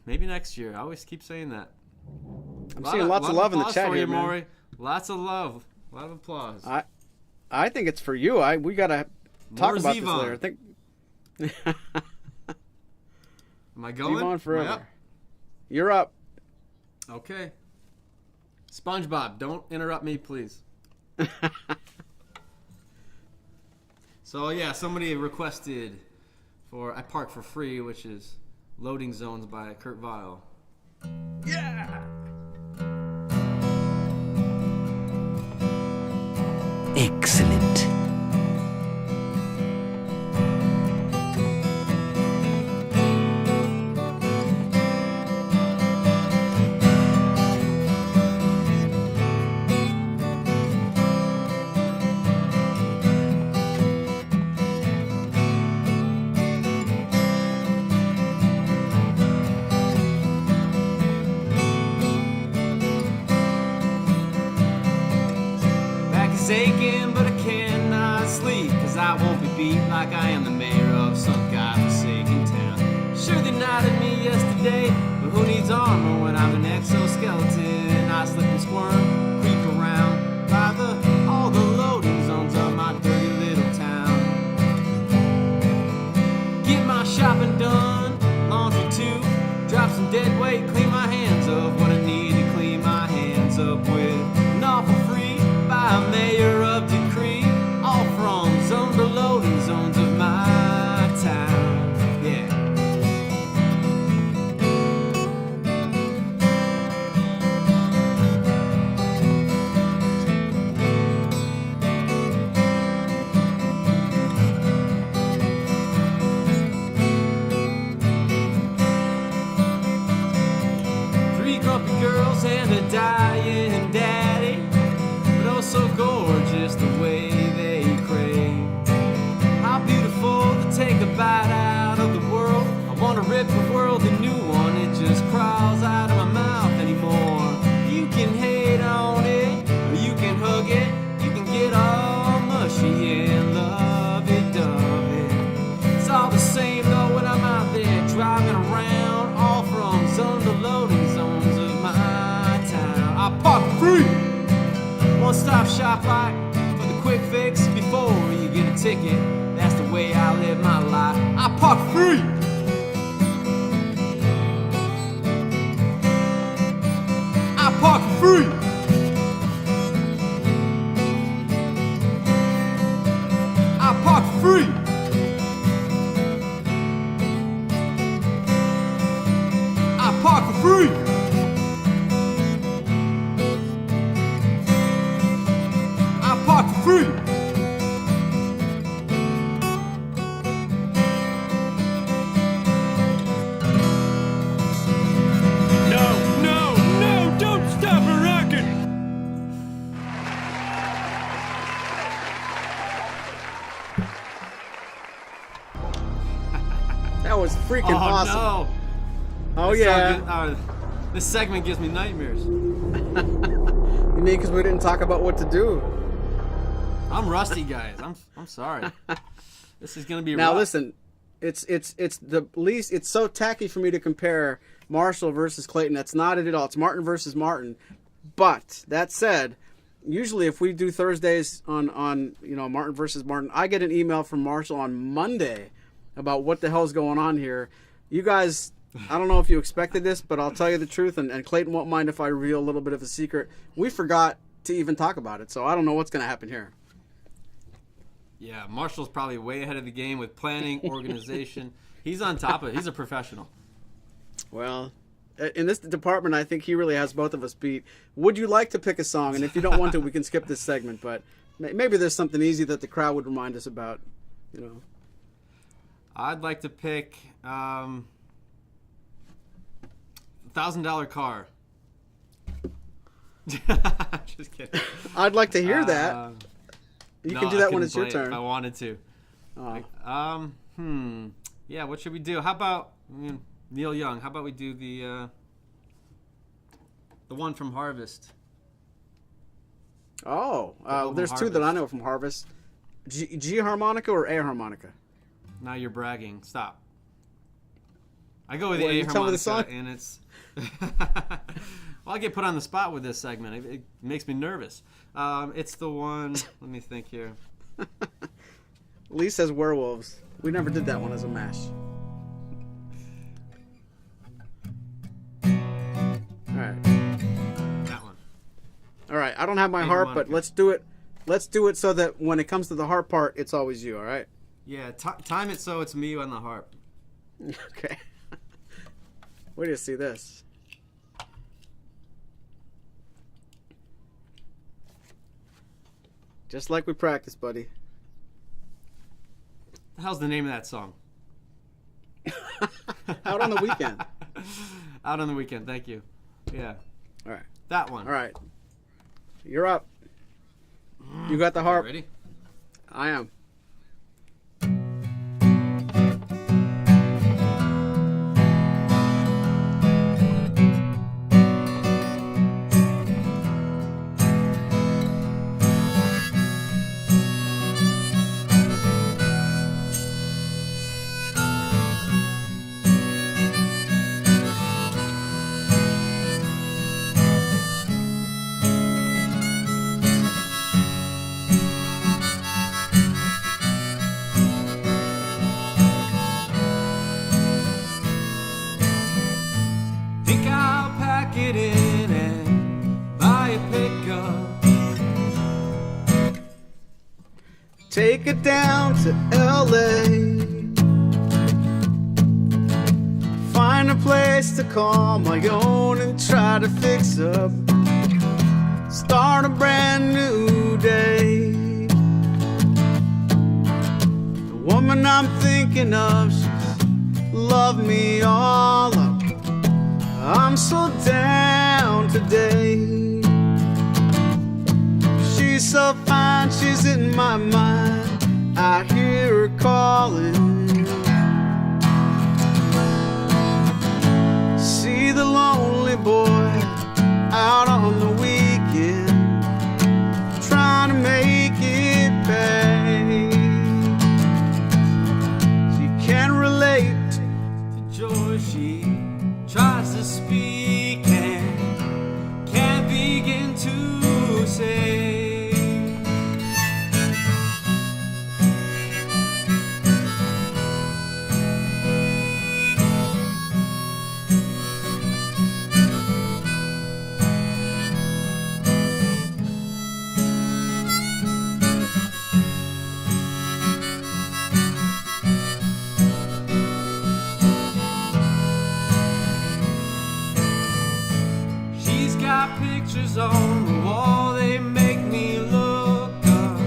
Maybe next year. I always keep saying that. I'm seeing lots of love in the chat for here, you, man. Maury. Lots of love. A lot of applause. I think it's for you. We gotta talk about this later. I think. Am I going? Zevon forever. Am I up? You're up. Okay. SpongeBob, don't interrupt me, please. So yeah, somebody requested for I Park for Free, which is Loading Zones by Kurt Vile. Yeah. Excellent. Aching, but I cannot sleep, cause I won't be beat like I am the mayor of some godforsaken town. Sure, they nodded me yesterday, but who needs armor when I'm an exoskeleton? I slip and squirm, creep around by all the loading zones of my dirty little town. Get my shopping done, laundry too, drop some dead weight, clean my hands of what I need to clean my hands up with. An awful free by a mayor of decree, all from zone to loading zones of my town. Yeah. 3 grumpy girls and a dying daddy, but oh so gorgeous the way they crave. How beautiful to take a bite out of the world. I want to rip the world a new one, it just crawls out of my mouth anymore. You can hate on it, or you can hug it, you can get all mushy and love it, dove it. It's all the same though when I'm out there driving around, all from zone to loading zones of my town. I park free! One-stop shop like for the quick fix before you get a ticket. That's the way I live my life. I park free. I park free. I park free. I park free. Free. No, don't stop her rocking! That was freaking awesome. No. Oh, yeah. This segment gives me nightmares. You mean because we didn't talk about what to do? I'm rusty, guys. I'm sorry. This is gonna be now. rough. Listen, it's the least. It's so tacky for me to compare Marshall versus Clayton. That's not it at all. It's Martin versus Martin. But that said, usually if we do Thursdays on Martin versus Martin, I get an email from Marshall on Monday about what the hell's going on here. You guys, I don't know if you expected this, but I'll tell you the truth, and Clayton won't mind if I reveal a little bit of a secret. We forgot to even talk about it, so I don't know what's going to happen here. Yeah, Marshall's probably way ahead of the game with planning, organization. He's on top of it. He's a professional. Well, in this department, I think he really has both of us beat. Would you like to pick a song? And if you don't want to, we can skip this segment. But maybe there's something easy that the crowd would remind us about. I'd like to pick $1,000 Car. Just kidding. I'd like to hear that. You can do that when it's your turn. If I wanted to. Yeah, what should we do? How about Neil Young? How about we do the one from Harvest? There's two that I know from Harvest. G harmonica or A harmonica? Now you're bragging. Stop. I go with the A harmonica, tell me the song? and it's. Well, I get put on the spot with this segment. It makes me nervous. It's the one. Let me think here. Lee says Werewolves. We never did that one as a mash. All right. That one. All right. I don't have my harp, but let's do it. Let's do it so that when it comes to the harp part, it's always you. All right. Yeah. Time it so it's me on the harp. Okay. Where do you see this? Just like we practiced, buddy. How's the name of that song? Out on the Weekend. Out on the Weekend. Thank you. Yeah. All right. That one. All right. You're up. You got the harp. Ready? I am. Think I'll pack it in and buy a pickup. Take it down to LA. Find a place to call my own and try to fix up. Start a brand new day. The woman I'm thinking of, she's loved me all up. I'm so down today. She's so fine, she's in my mind. I hear her calling. See the lonely boy out on the weekend, trying to make it pay. She can relate To joy she tries to speak and can't begin to say. She's got pictures on the wall, they make me look up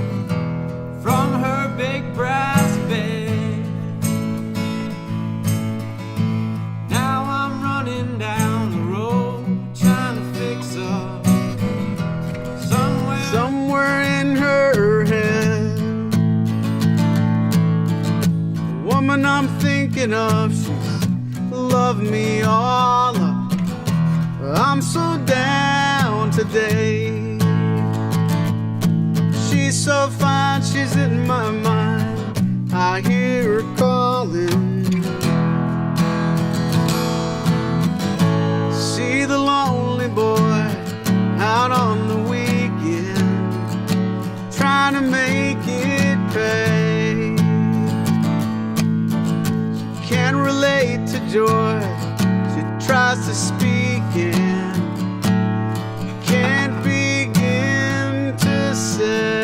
from her big brass bed. Now I'm running down the road trying to fix up somewhere in her head. The woman I'm thinking of, she's loved me all up. I'm so down today. She's so fine, she's in my mind. I hear her calling. See the lonely boy out on the weekend, trying to make it pay. She can't relate to joy, she tries to speak in. Can't begin to say.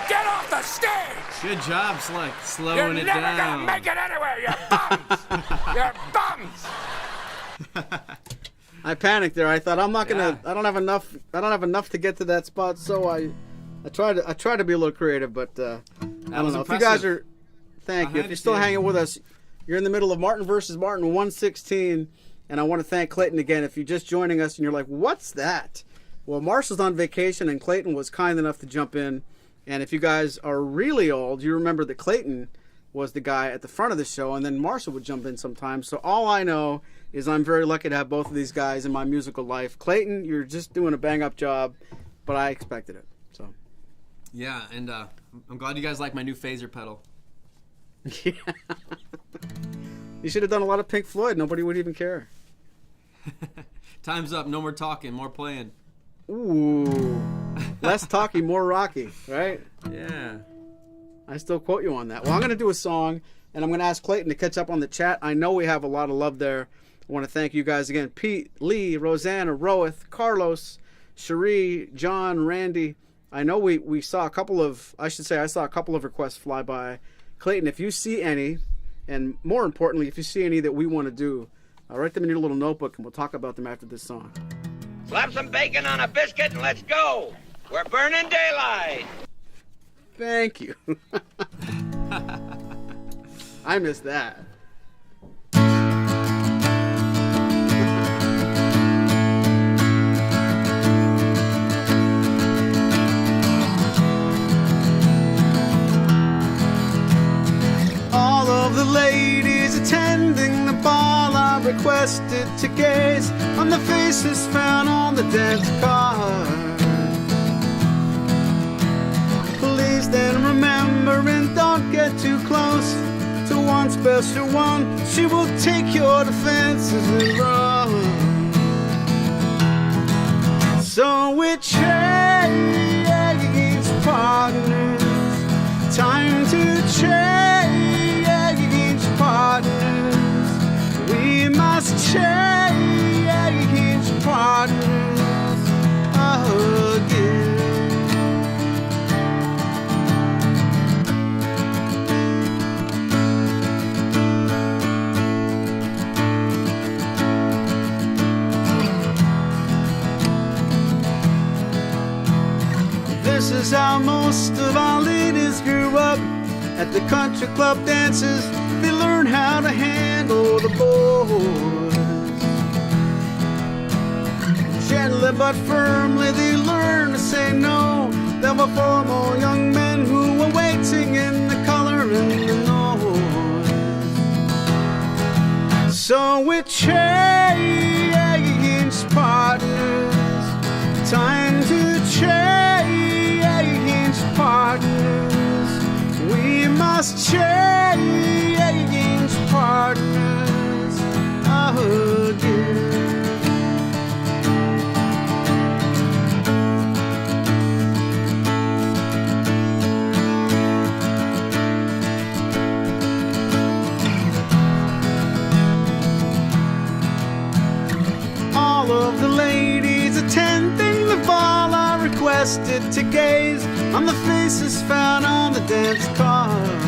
Get off the stage! Good job, Slick. Slowing You're it never down. gonna make it anywhere, you bums! You're bums! I panicked there. I thought I'm not gonna. I don't have enough. I don't have enough to get to that spot. So I tried to be a little creative, but I don't know. If you guys are, thank you. If you're still hanging with us, you're in the middle of Martin versus Martin 116, and I want to thank Clayton again. If you're just joining us and you're like, "What's that?" Well, Marshall's on vacation, and Clayton was kind enough to jump in. And if you guys are really old, you remember that Clayton was the guy at the front of the show, and then Marshall would jump in sometimes. So all I know is I'm very lucky to have both of these guys in my musical life. Clayton, you're just doing a bang-up job, but I expected it. So yeah, and I'm glad you guys like my new phaser pedal. Yeah. You should have done a lot of Pink Floyd. Nobody would even care. Time's up. No more talking, more playing. Ooh. Less talky, more rocky, right? Yeah. I still quote you on that. Well, I'm going to do a song, and I'm going to ask Clayton to catch up on the chat. I know we have a lot of love there. I want to thank you guys again. Pete, Lee, Rosanna, Roeth, Carlos, Cherie, John, Randy. I know we saw a couple of, I saw a couple of requests fly by. Clayton, if you see any, and more importantly, if you see any that we want to do, write them in your little notebook, and we'll talk about them after this song. Slap some bacon on a biscuit and let's go. We're burning daylight. Thank you. I missed that. All of the ladies attending the ball are requested to gaze on the faces found on the dance card. Please then remember and don't get too close to one special one. She will take your defenses and run. So we change partners. Time to change partners. We must change partners again. This is how most of our ladies grew up. At the country club dances, they learn how to handle the boys. Gently but firmly they learn to say no. There were 4 more young men who were waiting in the color and the noise. So we change partners. Time to change partners. We must change partners again. All of the ladies attending the ball are requested to gaze on the faces found on the dance card.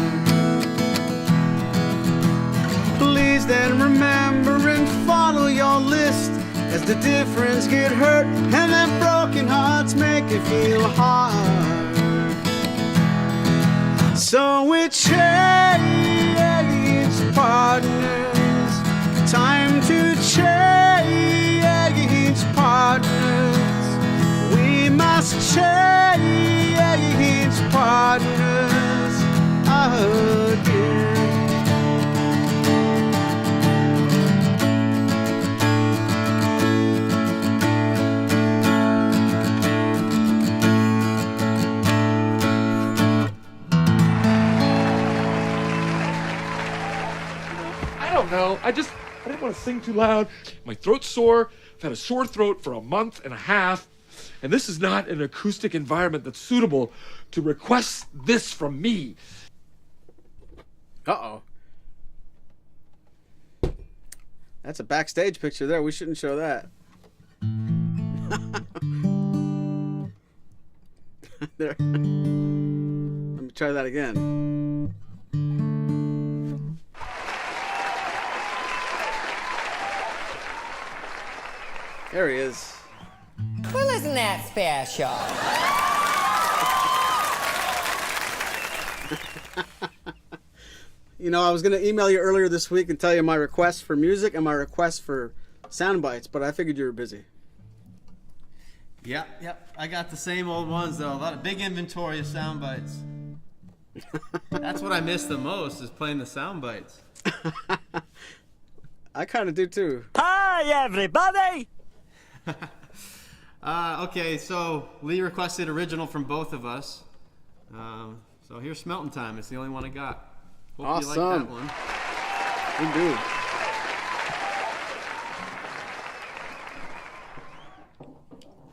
Please then remember and follow your list, as the difference get hurt and then broken hearts make it feel hard. So we change partners. Time to change partners. We must change partners again. I don't know. I didn't want to sing too loud. My throat's sore. I've had a sore throat for a month and a half. And this is not an acoustic environment that's suitable to request this from me. Uh-oh. That's a backstage picture there. We shouldn't show that. There. Let me try that again. There he is. Well, isn't that special? You know, I was going to email you earlier this week and tell you my requests for music and my requests for sound bites, but I figured you were busy. Yep. I got the same old ones, though. A lot of big inventory of sound bites. That's what I miss the most, is playing the sound bites. I kind of do too. Hi, everybody! Okay, so Lee requested original from both of us. So here's Smelting Time. It's the only one I got. Hope Awesome. you like that one. We do.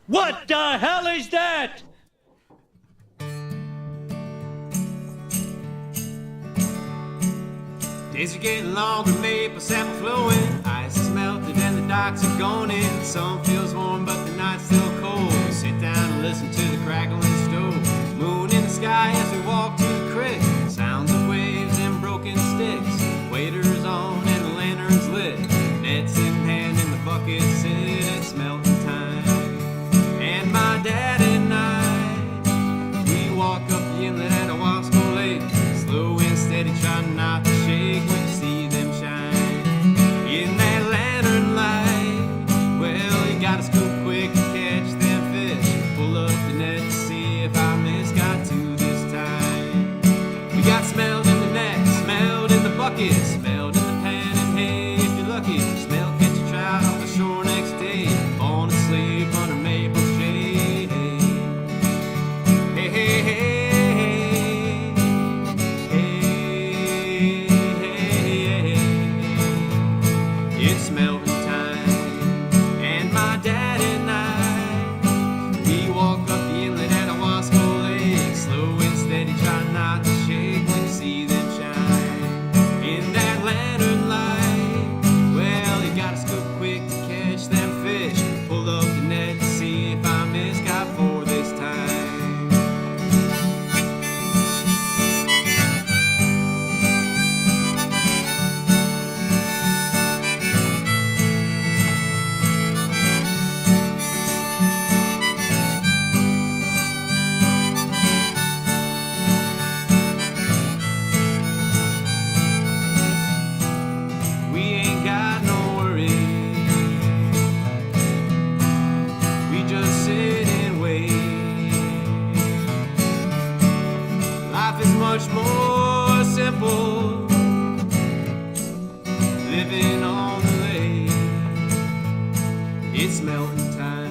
What the hell is that? Days are getting longer, maple sap are flowing. Ice is melted and the docks are going in. Sun feels warm, but the night's still cold. We sit down and listen to the crackling stove. Moon in the sky as we walk to the creek. Sounds of waves and broken sticks. Waiters on and the lanterns lit. Nets in hand and the buckets sit. It's melting time. And my dad and I, we walk up the inlet at Owasco Lake. Slow and steady, trying not to shake when you see them shine. In that lantern light, well, you gotta scoop quick to catch them fish. Pull up the net to see if I miss. Got to this time. We got smelled in the net, smelled in the bucket, smelled in the pan, and hey, if you're lucky, smell catch a trout off the shore next day. Falling asleep under maple shade. Hey, hey, hey. It's melting time, and my dad and I, we walk up the inlet at Owasco Lake, slow and steady, trying not to shake when you see them shine. In that lantern light, well, you gotta scoop quick to catch them fish. Pull up the net to see if I miss. Got four this time. We ain't got no worries. We just sit and wait. Life is much more simple. Living on the lake. It's melting time.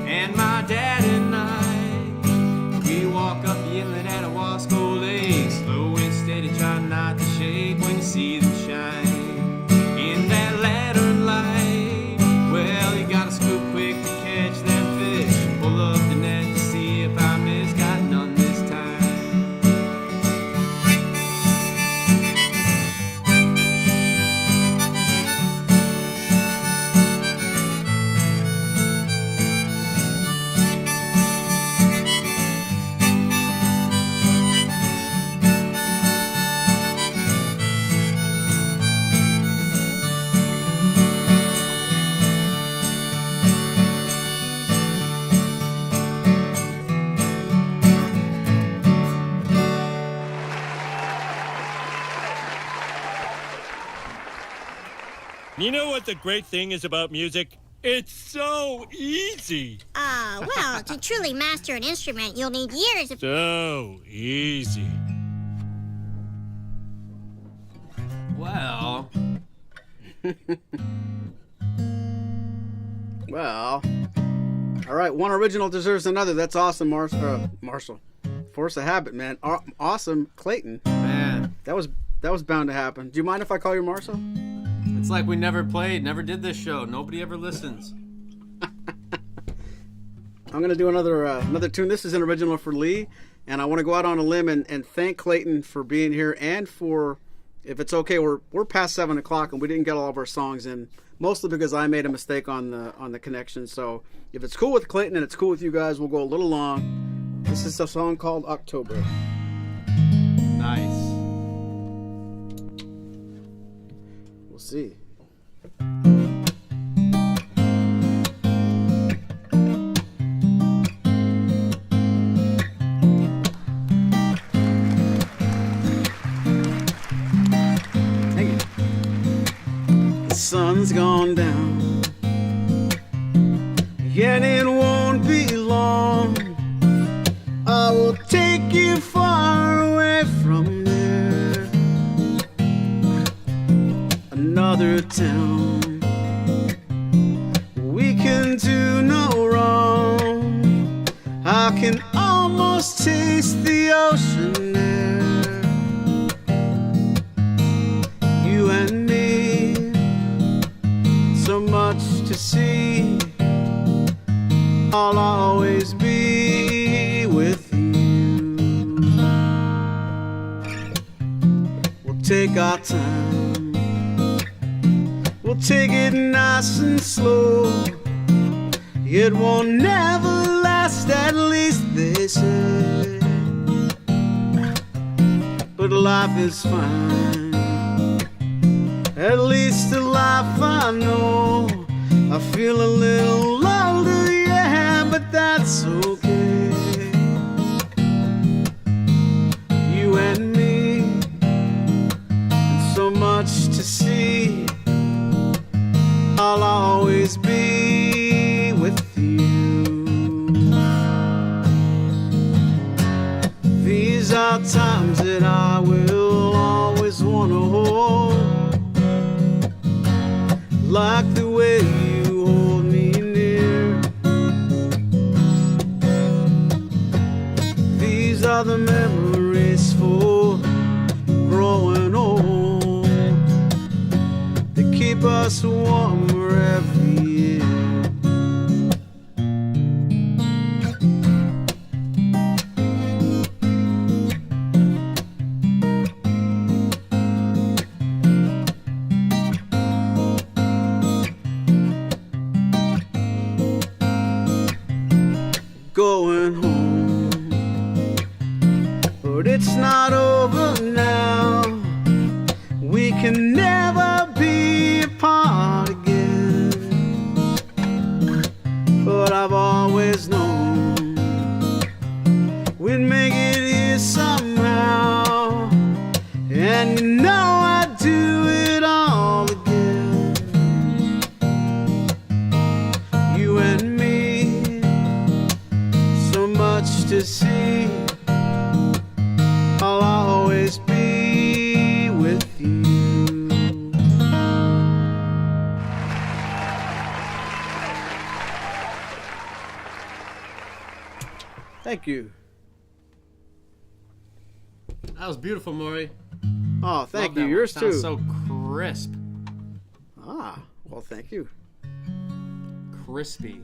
And my dad and I, we walk up the inlet at Owasco Lake. Slow and steady, trying not to shake when you see them shine. In that lantern light, well, you gotta scoop quick to catch them fish. Pull up the net to see if I miss. Got none this time. You know what the great thing is about music? It's so easy. Well, to truly master an instrument, you'll need years of... So easy. Well, Well, all right. One original deserves another. That's awesome, Marshall. Force of habit, man. Awesome, Clayton. Man, that was bound to happen. Do you mind if I call you Marshall? It's like we never played, never did this show. Nobody ever listens. I'm gonna do another tune. This is an original for Lee, and I want to go out on a limb and thank Clayton for being here, and for, if it's okay, we're past 7 o'clock and we didn't get all of our songs in, mostly because I made a mistake on the connection. So if it's cool with Clayton and it's cool with you guys, we'll go a little long. This is a song called October. Nice. We'll see. The sun's gone down, yet it won't be long. I will take you far away town. We can do no wrong. I can almost taste the ocean air. You and me, so much to see. I'll always be with you. We'll take our time. We'll take it nice and slow. It won't never last, at least they say. But life is fine. At least the life I know. I feel a little older, yeah, but that's okay. You and me, and so much to see. I'll always be with you. These are times that I will always want to hold, like the way you hold me near. These are the memories for growing old, that keep us warmer every year. Going home, but it's not over now. We can never be apart again. But I've always known we'd make it here somehow. And you know I'd do it all again. You and me, so much to see. I'll always be with you. Thank you. That was beautiful, Maury. Oh, thank Love you. that Yours one. too. Sounds so crisp. Ah, well, thank you. Crispy.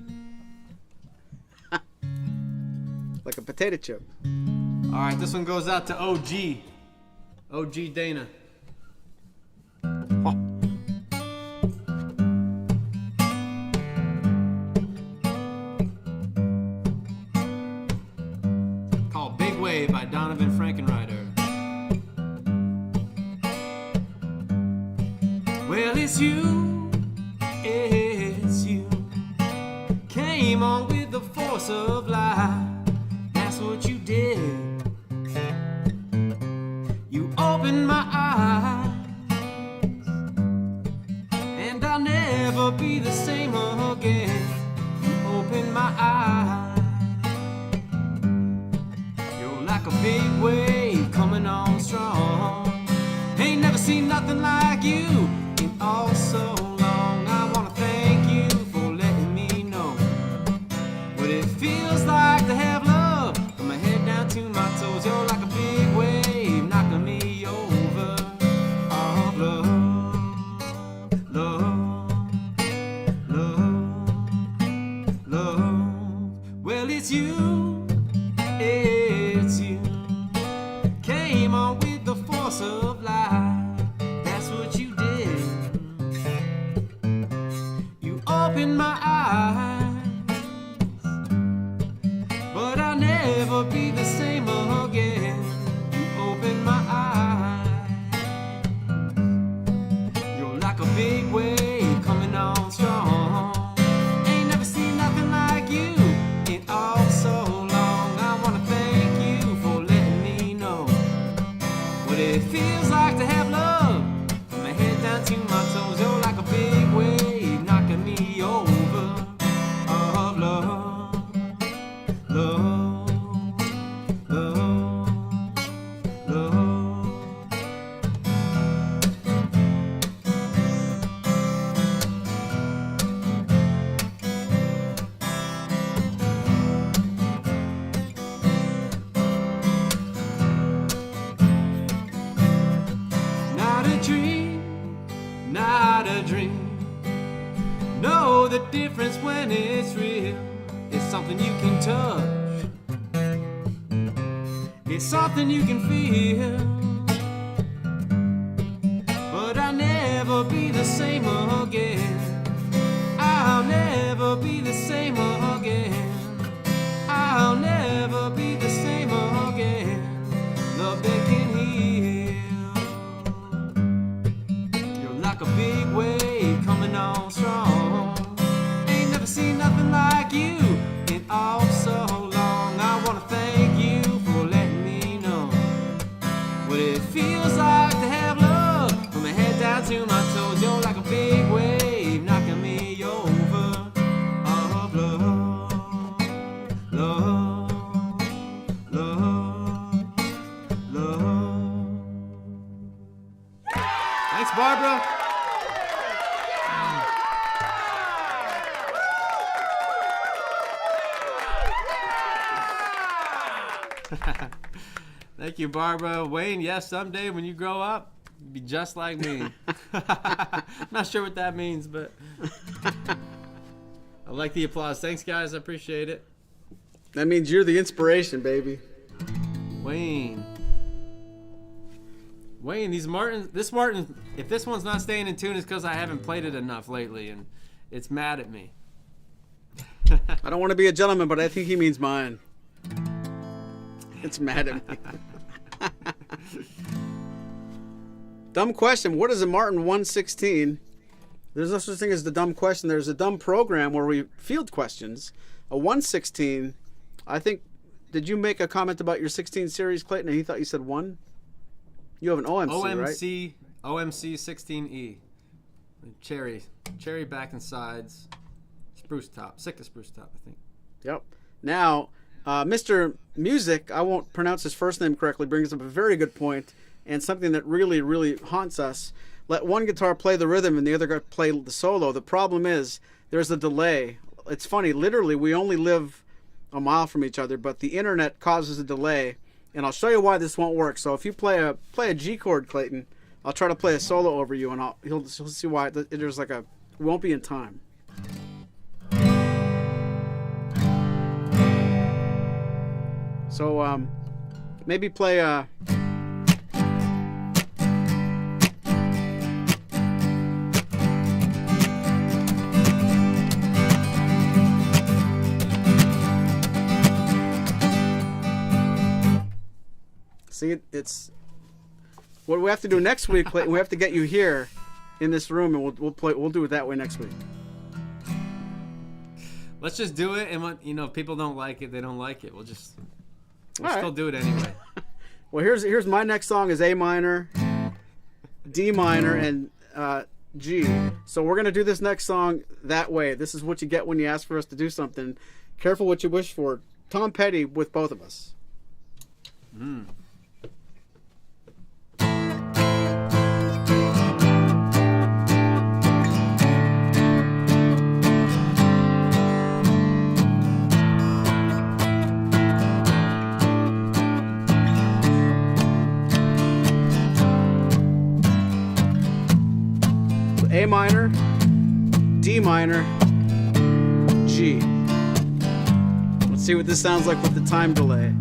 Like a potato chip. All right, this one goes out to OG. OG Dana. Called Big Wave by Donovan Frankenreiter. Well, it's you. Came on with the force of life. That's what you did. You opened my eyes, and I'll never be the same again. You opened my eyes. You're like a big wave coming on strong. Ain't never seen nothing like you in all so long. I wanna thank you for letting me know what it feels like to have love from my head down to my toes. You're like a big wave knocking me over. Oh, love, love, love, love. Well, it's you, it's you. Came on with the force of life. That's what you did. You opened my eyes, but I'll never be the same again. You opened my eyes. You're like a big wave coming on strong. Ain't never seen nothing like you in all so long. I wanna thank you for letting me know what it feels like to have love from my head down to my toes. You're like a big wave knocking me over. the difference when it's real. It's something you can touch. It's something you can feel. But I'll never be the same again. I'll never be the same again. I'll never be the same again. Love that can heal. You're like a big wave coming on strong. Ain't never seen nothing like you in all so long. I wanna thank you for letting me know what it feels like to have love from my head down to my toes. You're like a big wave knocking me over. Oh, love, love, love, love. Thanks, Barbara. Thank you, Barbara. Wayne, yes, someday when you grow up, you'll be just like me. Not sure what that means, but I like the applause. Thanks, guys. I appreciate it. That means you're the inspiration, baby. Wayne, these Martins, this Martin, if this one's not staying in tune, it's because I haven't played it enough lately, and it's mad at me. I don't want to be a gentleman, but I think he means mine. It's mad at me. Dumb question. What is a Martin 116? There's no such thing as the dumb question. There's a dumb program where we field questions. A 116, I think, did you make a comment about your 16 series, Clayton, and he thought you said 1? You have an OMC, right? OMC-16E. Cherry back and sides. Spruce top. Sitka spruce top, I think. Yep. Now, Mr. Music, I won't pronounce his first name correctly, brings up a very good point and something that really, really haunts us. Let one guitar play the rhythm and the other guitar play the solo. The problem is there's a delay. It's funny. Literally, we only live a mile from each other, but the internet causes a delay. And I'll show you why this won't work. So if you play a G chord, Clayton, I'll try to play a solo over you, and he'll see why there's like we won't be in time. So maybe play See, it's what we have to do next week, Clayton. We have to get you here in this room, and we'll do it that way next week. Let's just do it, and if people don't like it, they don't like it. We'll All right. still do it anyway. Well, here's my next song is A minor, D minor, and G. So we're gonna do this next song that way. This is what you get when you ask for us to do something. Careful what you wish for. Tom Petty with both of us. A minor, D minor, G. Let's see what this sounds like with the time delay.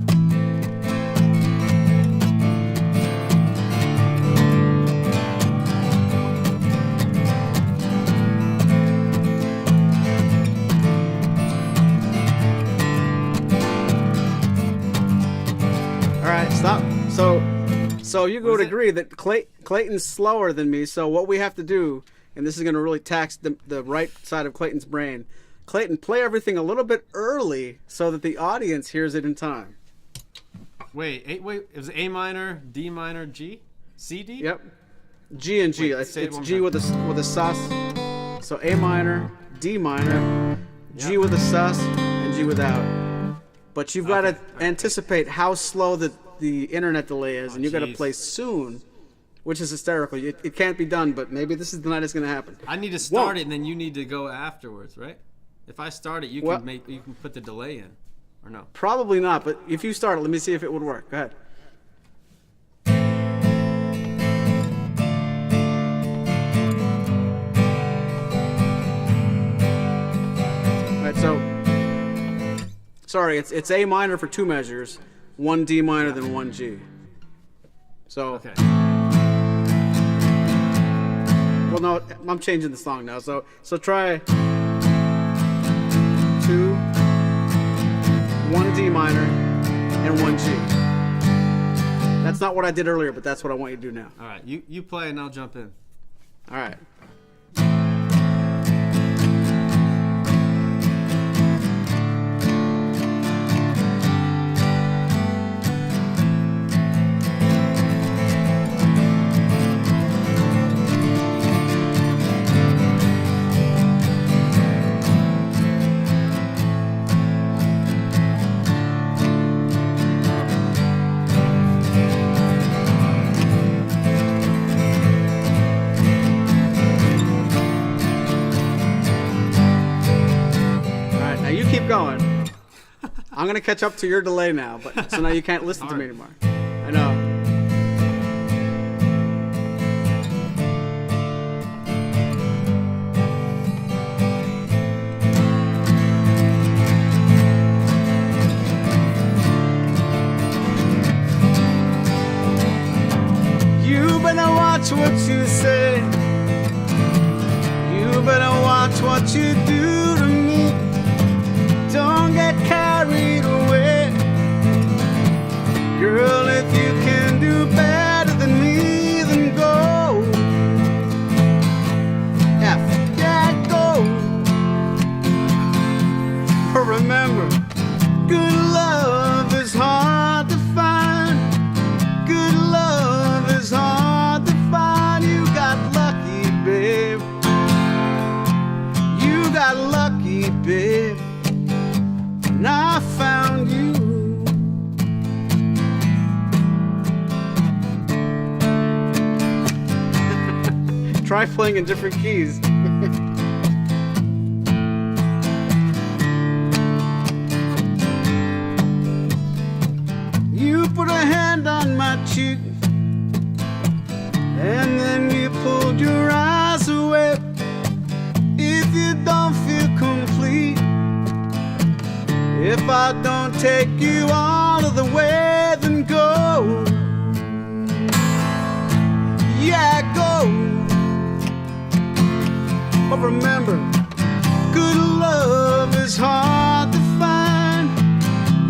All right, stop. So you would agree that Clayton's slower than me. So what we have to do, and this is going to really tax the right side of Clayton's brain. Clayton, play everything a little bit early so that the audience hears it in time. Wait. It was A minor, D minor, G, C, D. Yep. G and G. It's G with a sus. So A minor, D minor, G with a sus, and G without. But you've got to anticipate how slow the internet delay is, and you've got to play soon, which is hysterical. It can't be done, but maybe this is the night it's going to happen. I need to start it, and then you need to go afterwards, right? If I start it, you can put the delay in, or no? Probably not, but if you start it, let me see if it would work. Go ahead. Sorry, it's A minor for 2 measures, 1 D minor, then 1 G. So. Okay. Well, no, I'm changing the song now. So try 2, 1 D minor, and 1 G. That's not what I did earlier, but that's what I want you to do now. All right, you play and I'll jump in. All right. Going. I'm gonna catch up to your delay now, but so now you can't listen to me anymore. I know. You better watch what you say. You better watch what you do to me. Don't get carried away. Girl, if you can do better than me, then go. Yeah, go. But remember, good love is hard to find. Good love is hard to find. You got lucky, babe. You got lucky, babe. And I found you. Try playing in different keys. You put a hand on my cheek, and then you pulled your eyes away. If you don't feel complete, if I don't take you all of the way, then go. Yeah, go. But remember, good love is hard to find.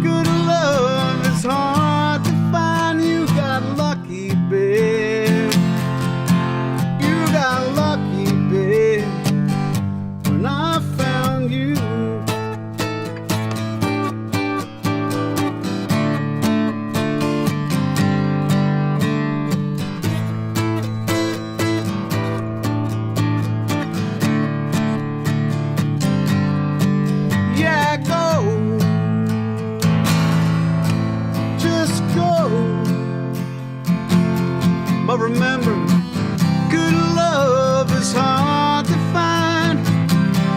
Good love is hard to find. You got lucky, babe. You got lucky, babe. When I found you. But remember, good love is hard to find.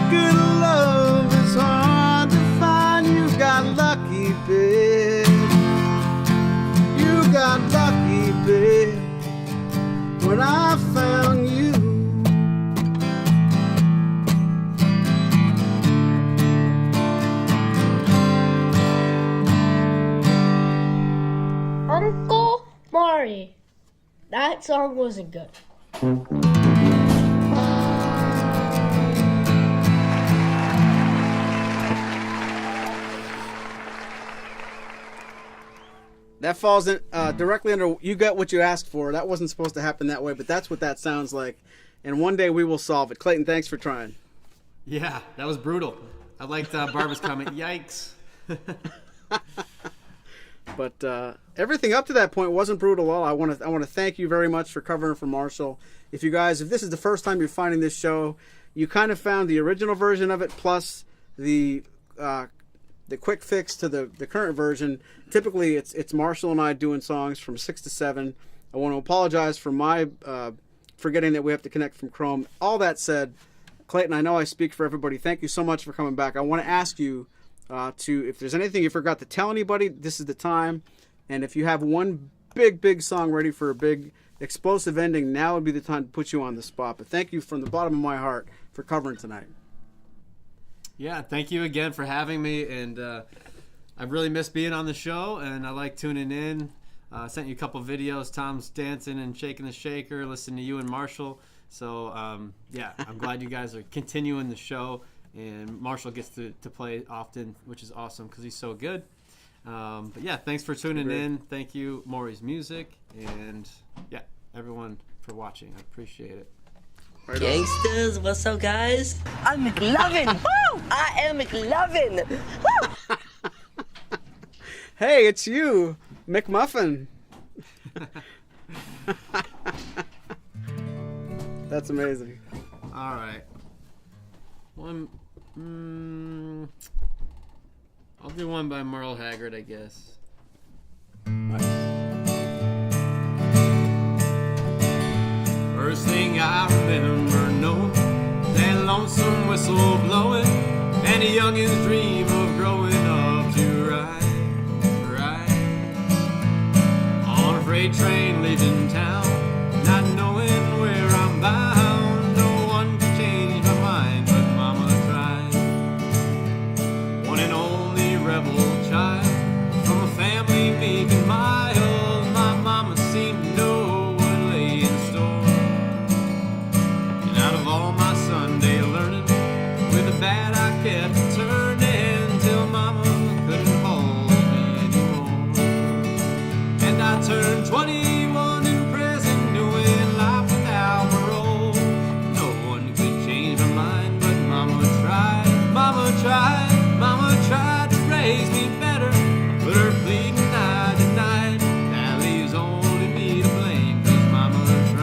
Good love is hard to find. You got lucky, babe. You got lucky, babe. When I found you. Uncle Maury. That song wasn't good. That falls in directly under you got what you asked for. That wasn't supposed to happen that way, but that's what that sounds like. And one day we will solve it. Clayton, thanks for trying. Yeah, that was brutal. I liked Barbara's comment. Yikes. But everything up to that point wasn't brutal at all. I want to thank you very much for covering for Marshall. If this is the first time you're finding this show, you kind of found the original version of it plus the quick fix to the current version. Typically, it's Marshall and I doing songs from 6 to 7. I want to apologize for my forgetting that we have to connect from Chrome. All that said, Clayton, I know I speak for everybody. Thank you so much for coming back. I want to ask you if there's anything you forgot to tell anybody, this is the time. And if you have one big song ready for a big explosive ending, now would be the time to put you on the spot. But thank you from the bottom of my heart for covering tonight. Yeah, thank you again for having me. And I've really missed being on the show, and I like tuning in. Sent you a couple videos. Tom's dancing and shaking the shaker, listening to you and Marshall. So, yeah, I'm glad you guys are continuing the show. And Marshall gets to play often, which is awesome because he's so good. But, yeah, thanks for tuning in. Thank you, Maury's Music. And, yeah, everyone for watching. I appreciate it. Right Gangsters, what's up, guys? I'm McLovin. Woo! I am McLovin. Woo! Hey, it's you, McMuffin. That's amazing. All right. I'll do one by Merle Haggard, I guess. First thing I remember knowing, that lonesome whistle blowing, and a youngin's dream of growing up to ride on a freight train leaving town, not knowing where I'm bound. No one could change my mind, but Mama tried. One and only rebel child from a family meek and mild, my Mama seemed to know what lay in store. And out of all my Sunday learning, with the bad I kept turning till Mama couldn't hold me anymore. And I turned 21 in prison, doing life without parole. No one could change my mind, but Mama tried. Mama tried. Mama tried to raise me better, but her bleeding I denied. That leaves only me to blame, 'cause Mama tried.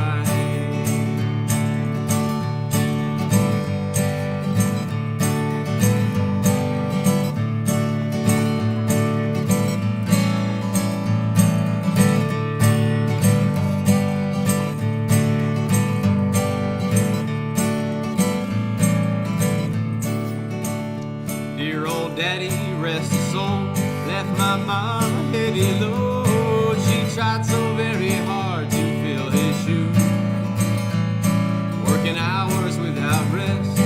Dear old daddy, rest his soul, left my mama heavy load. She tried so very hard to fill his shoes, working hours without rest,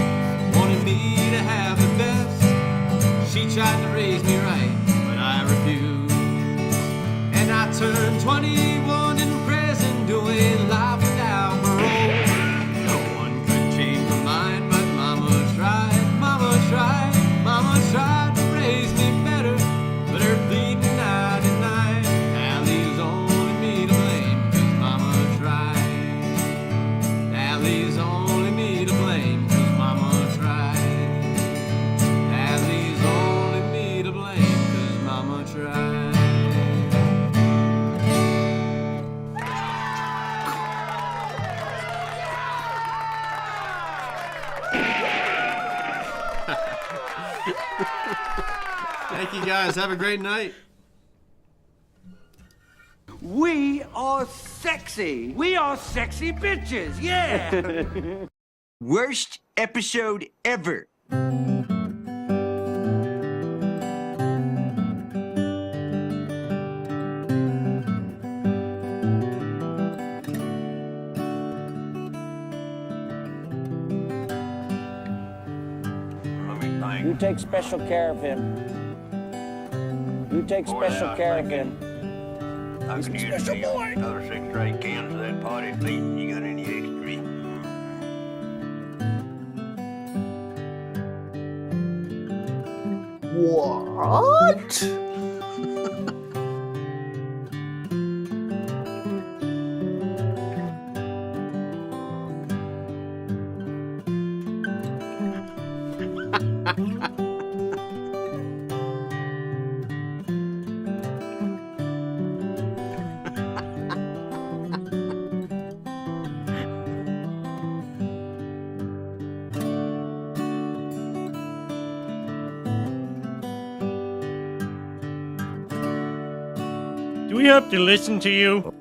wanted me to have the best. She tried to raise me right, but I refused. And I turned 21 in prison, doing life without parole. No one could change my mind, but Mama tried. Mama tried. Mama tried to raise me better, but her bleeding I denied. That leaves only me to blame, 'cause Mama tried. That leaves only me to blame, 'cause Mama tried. That leaves only me to blame, 'cause Mama tried. Thank you guys. Have a great night. We are sexy. We are sexy bitches, yeah. Worst episode ever. You take special care of him. You take special care of him. I can use another 6 or 8 cans of that potted meat. You got any extra? What? Do we have to listen to you?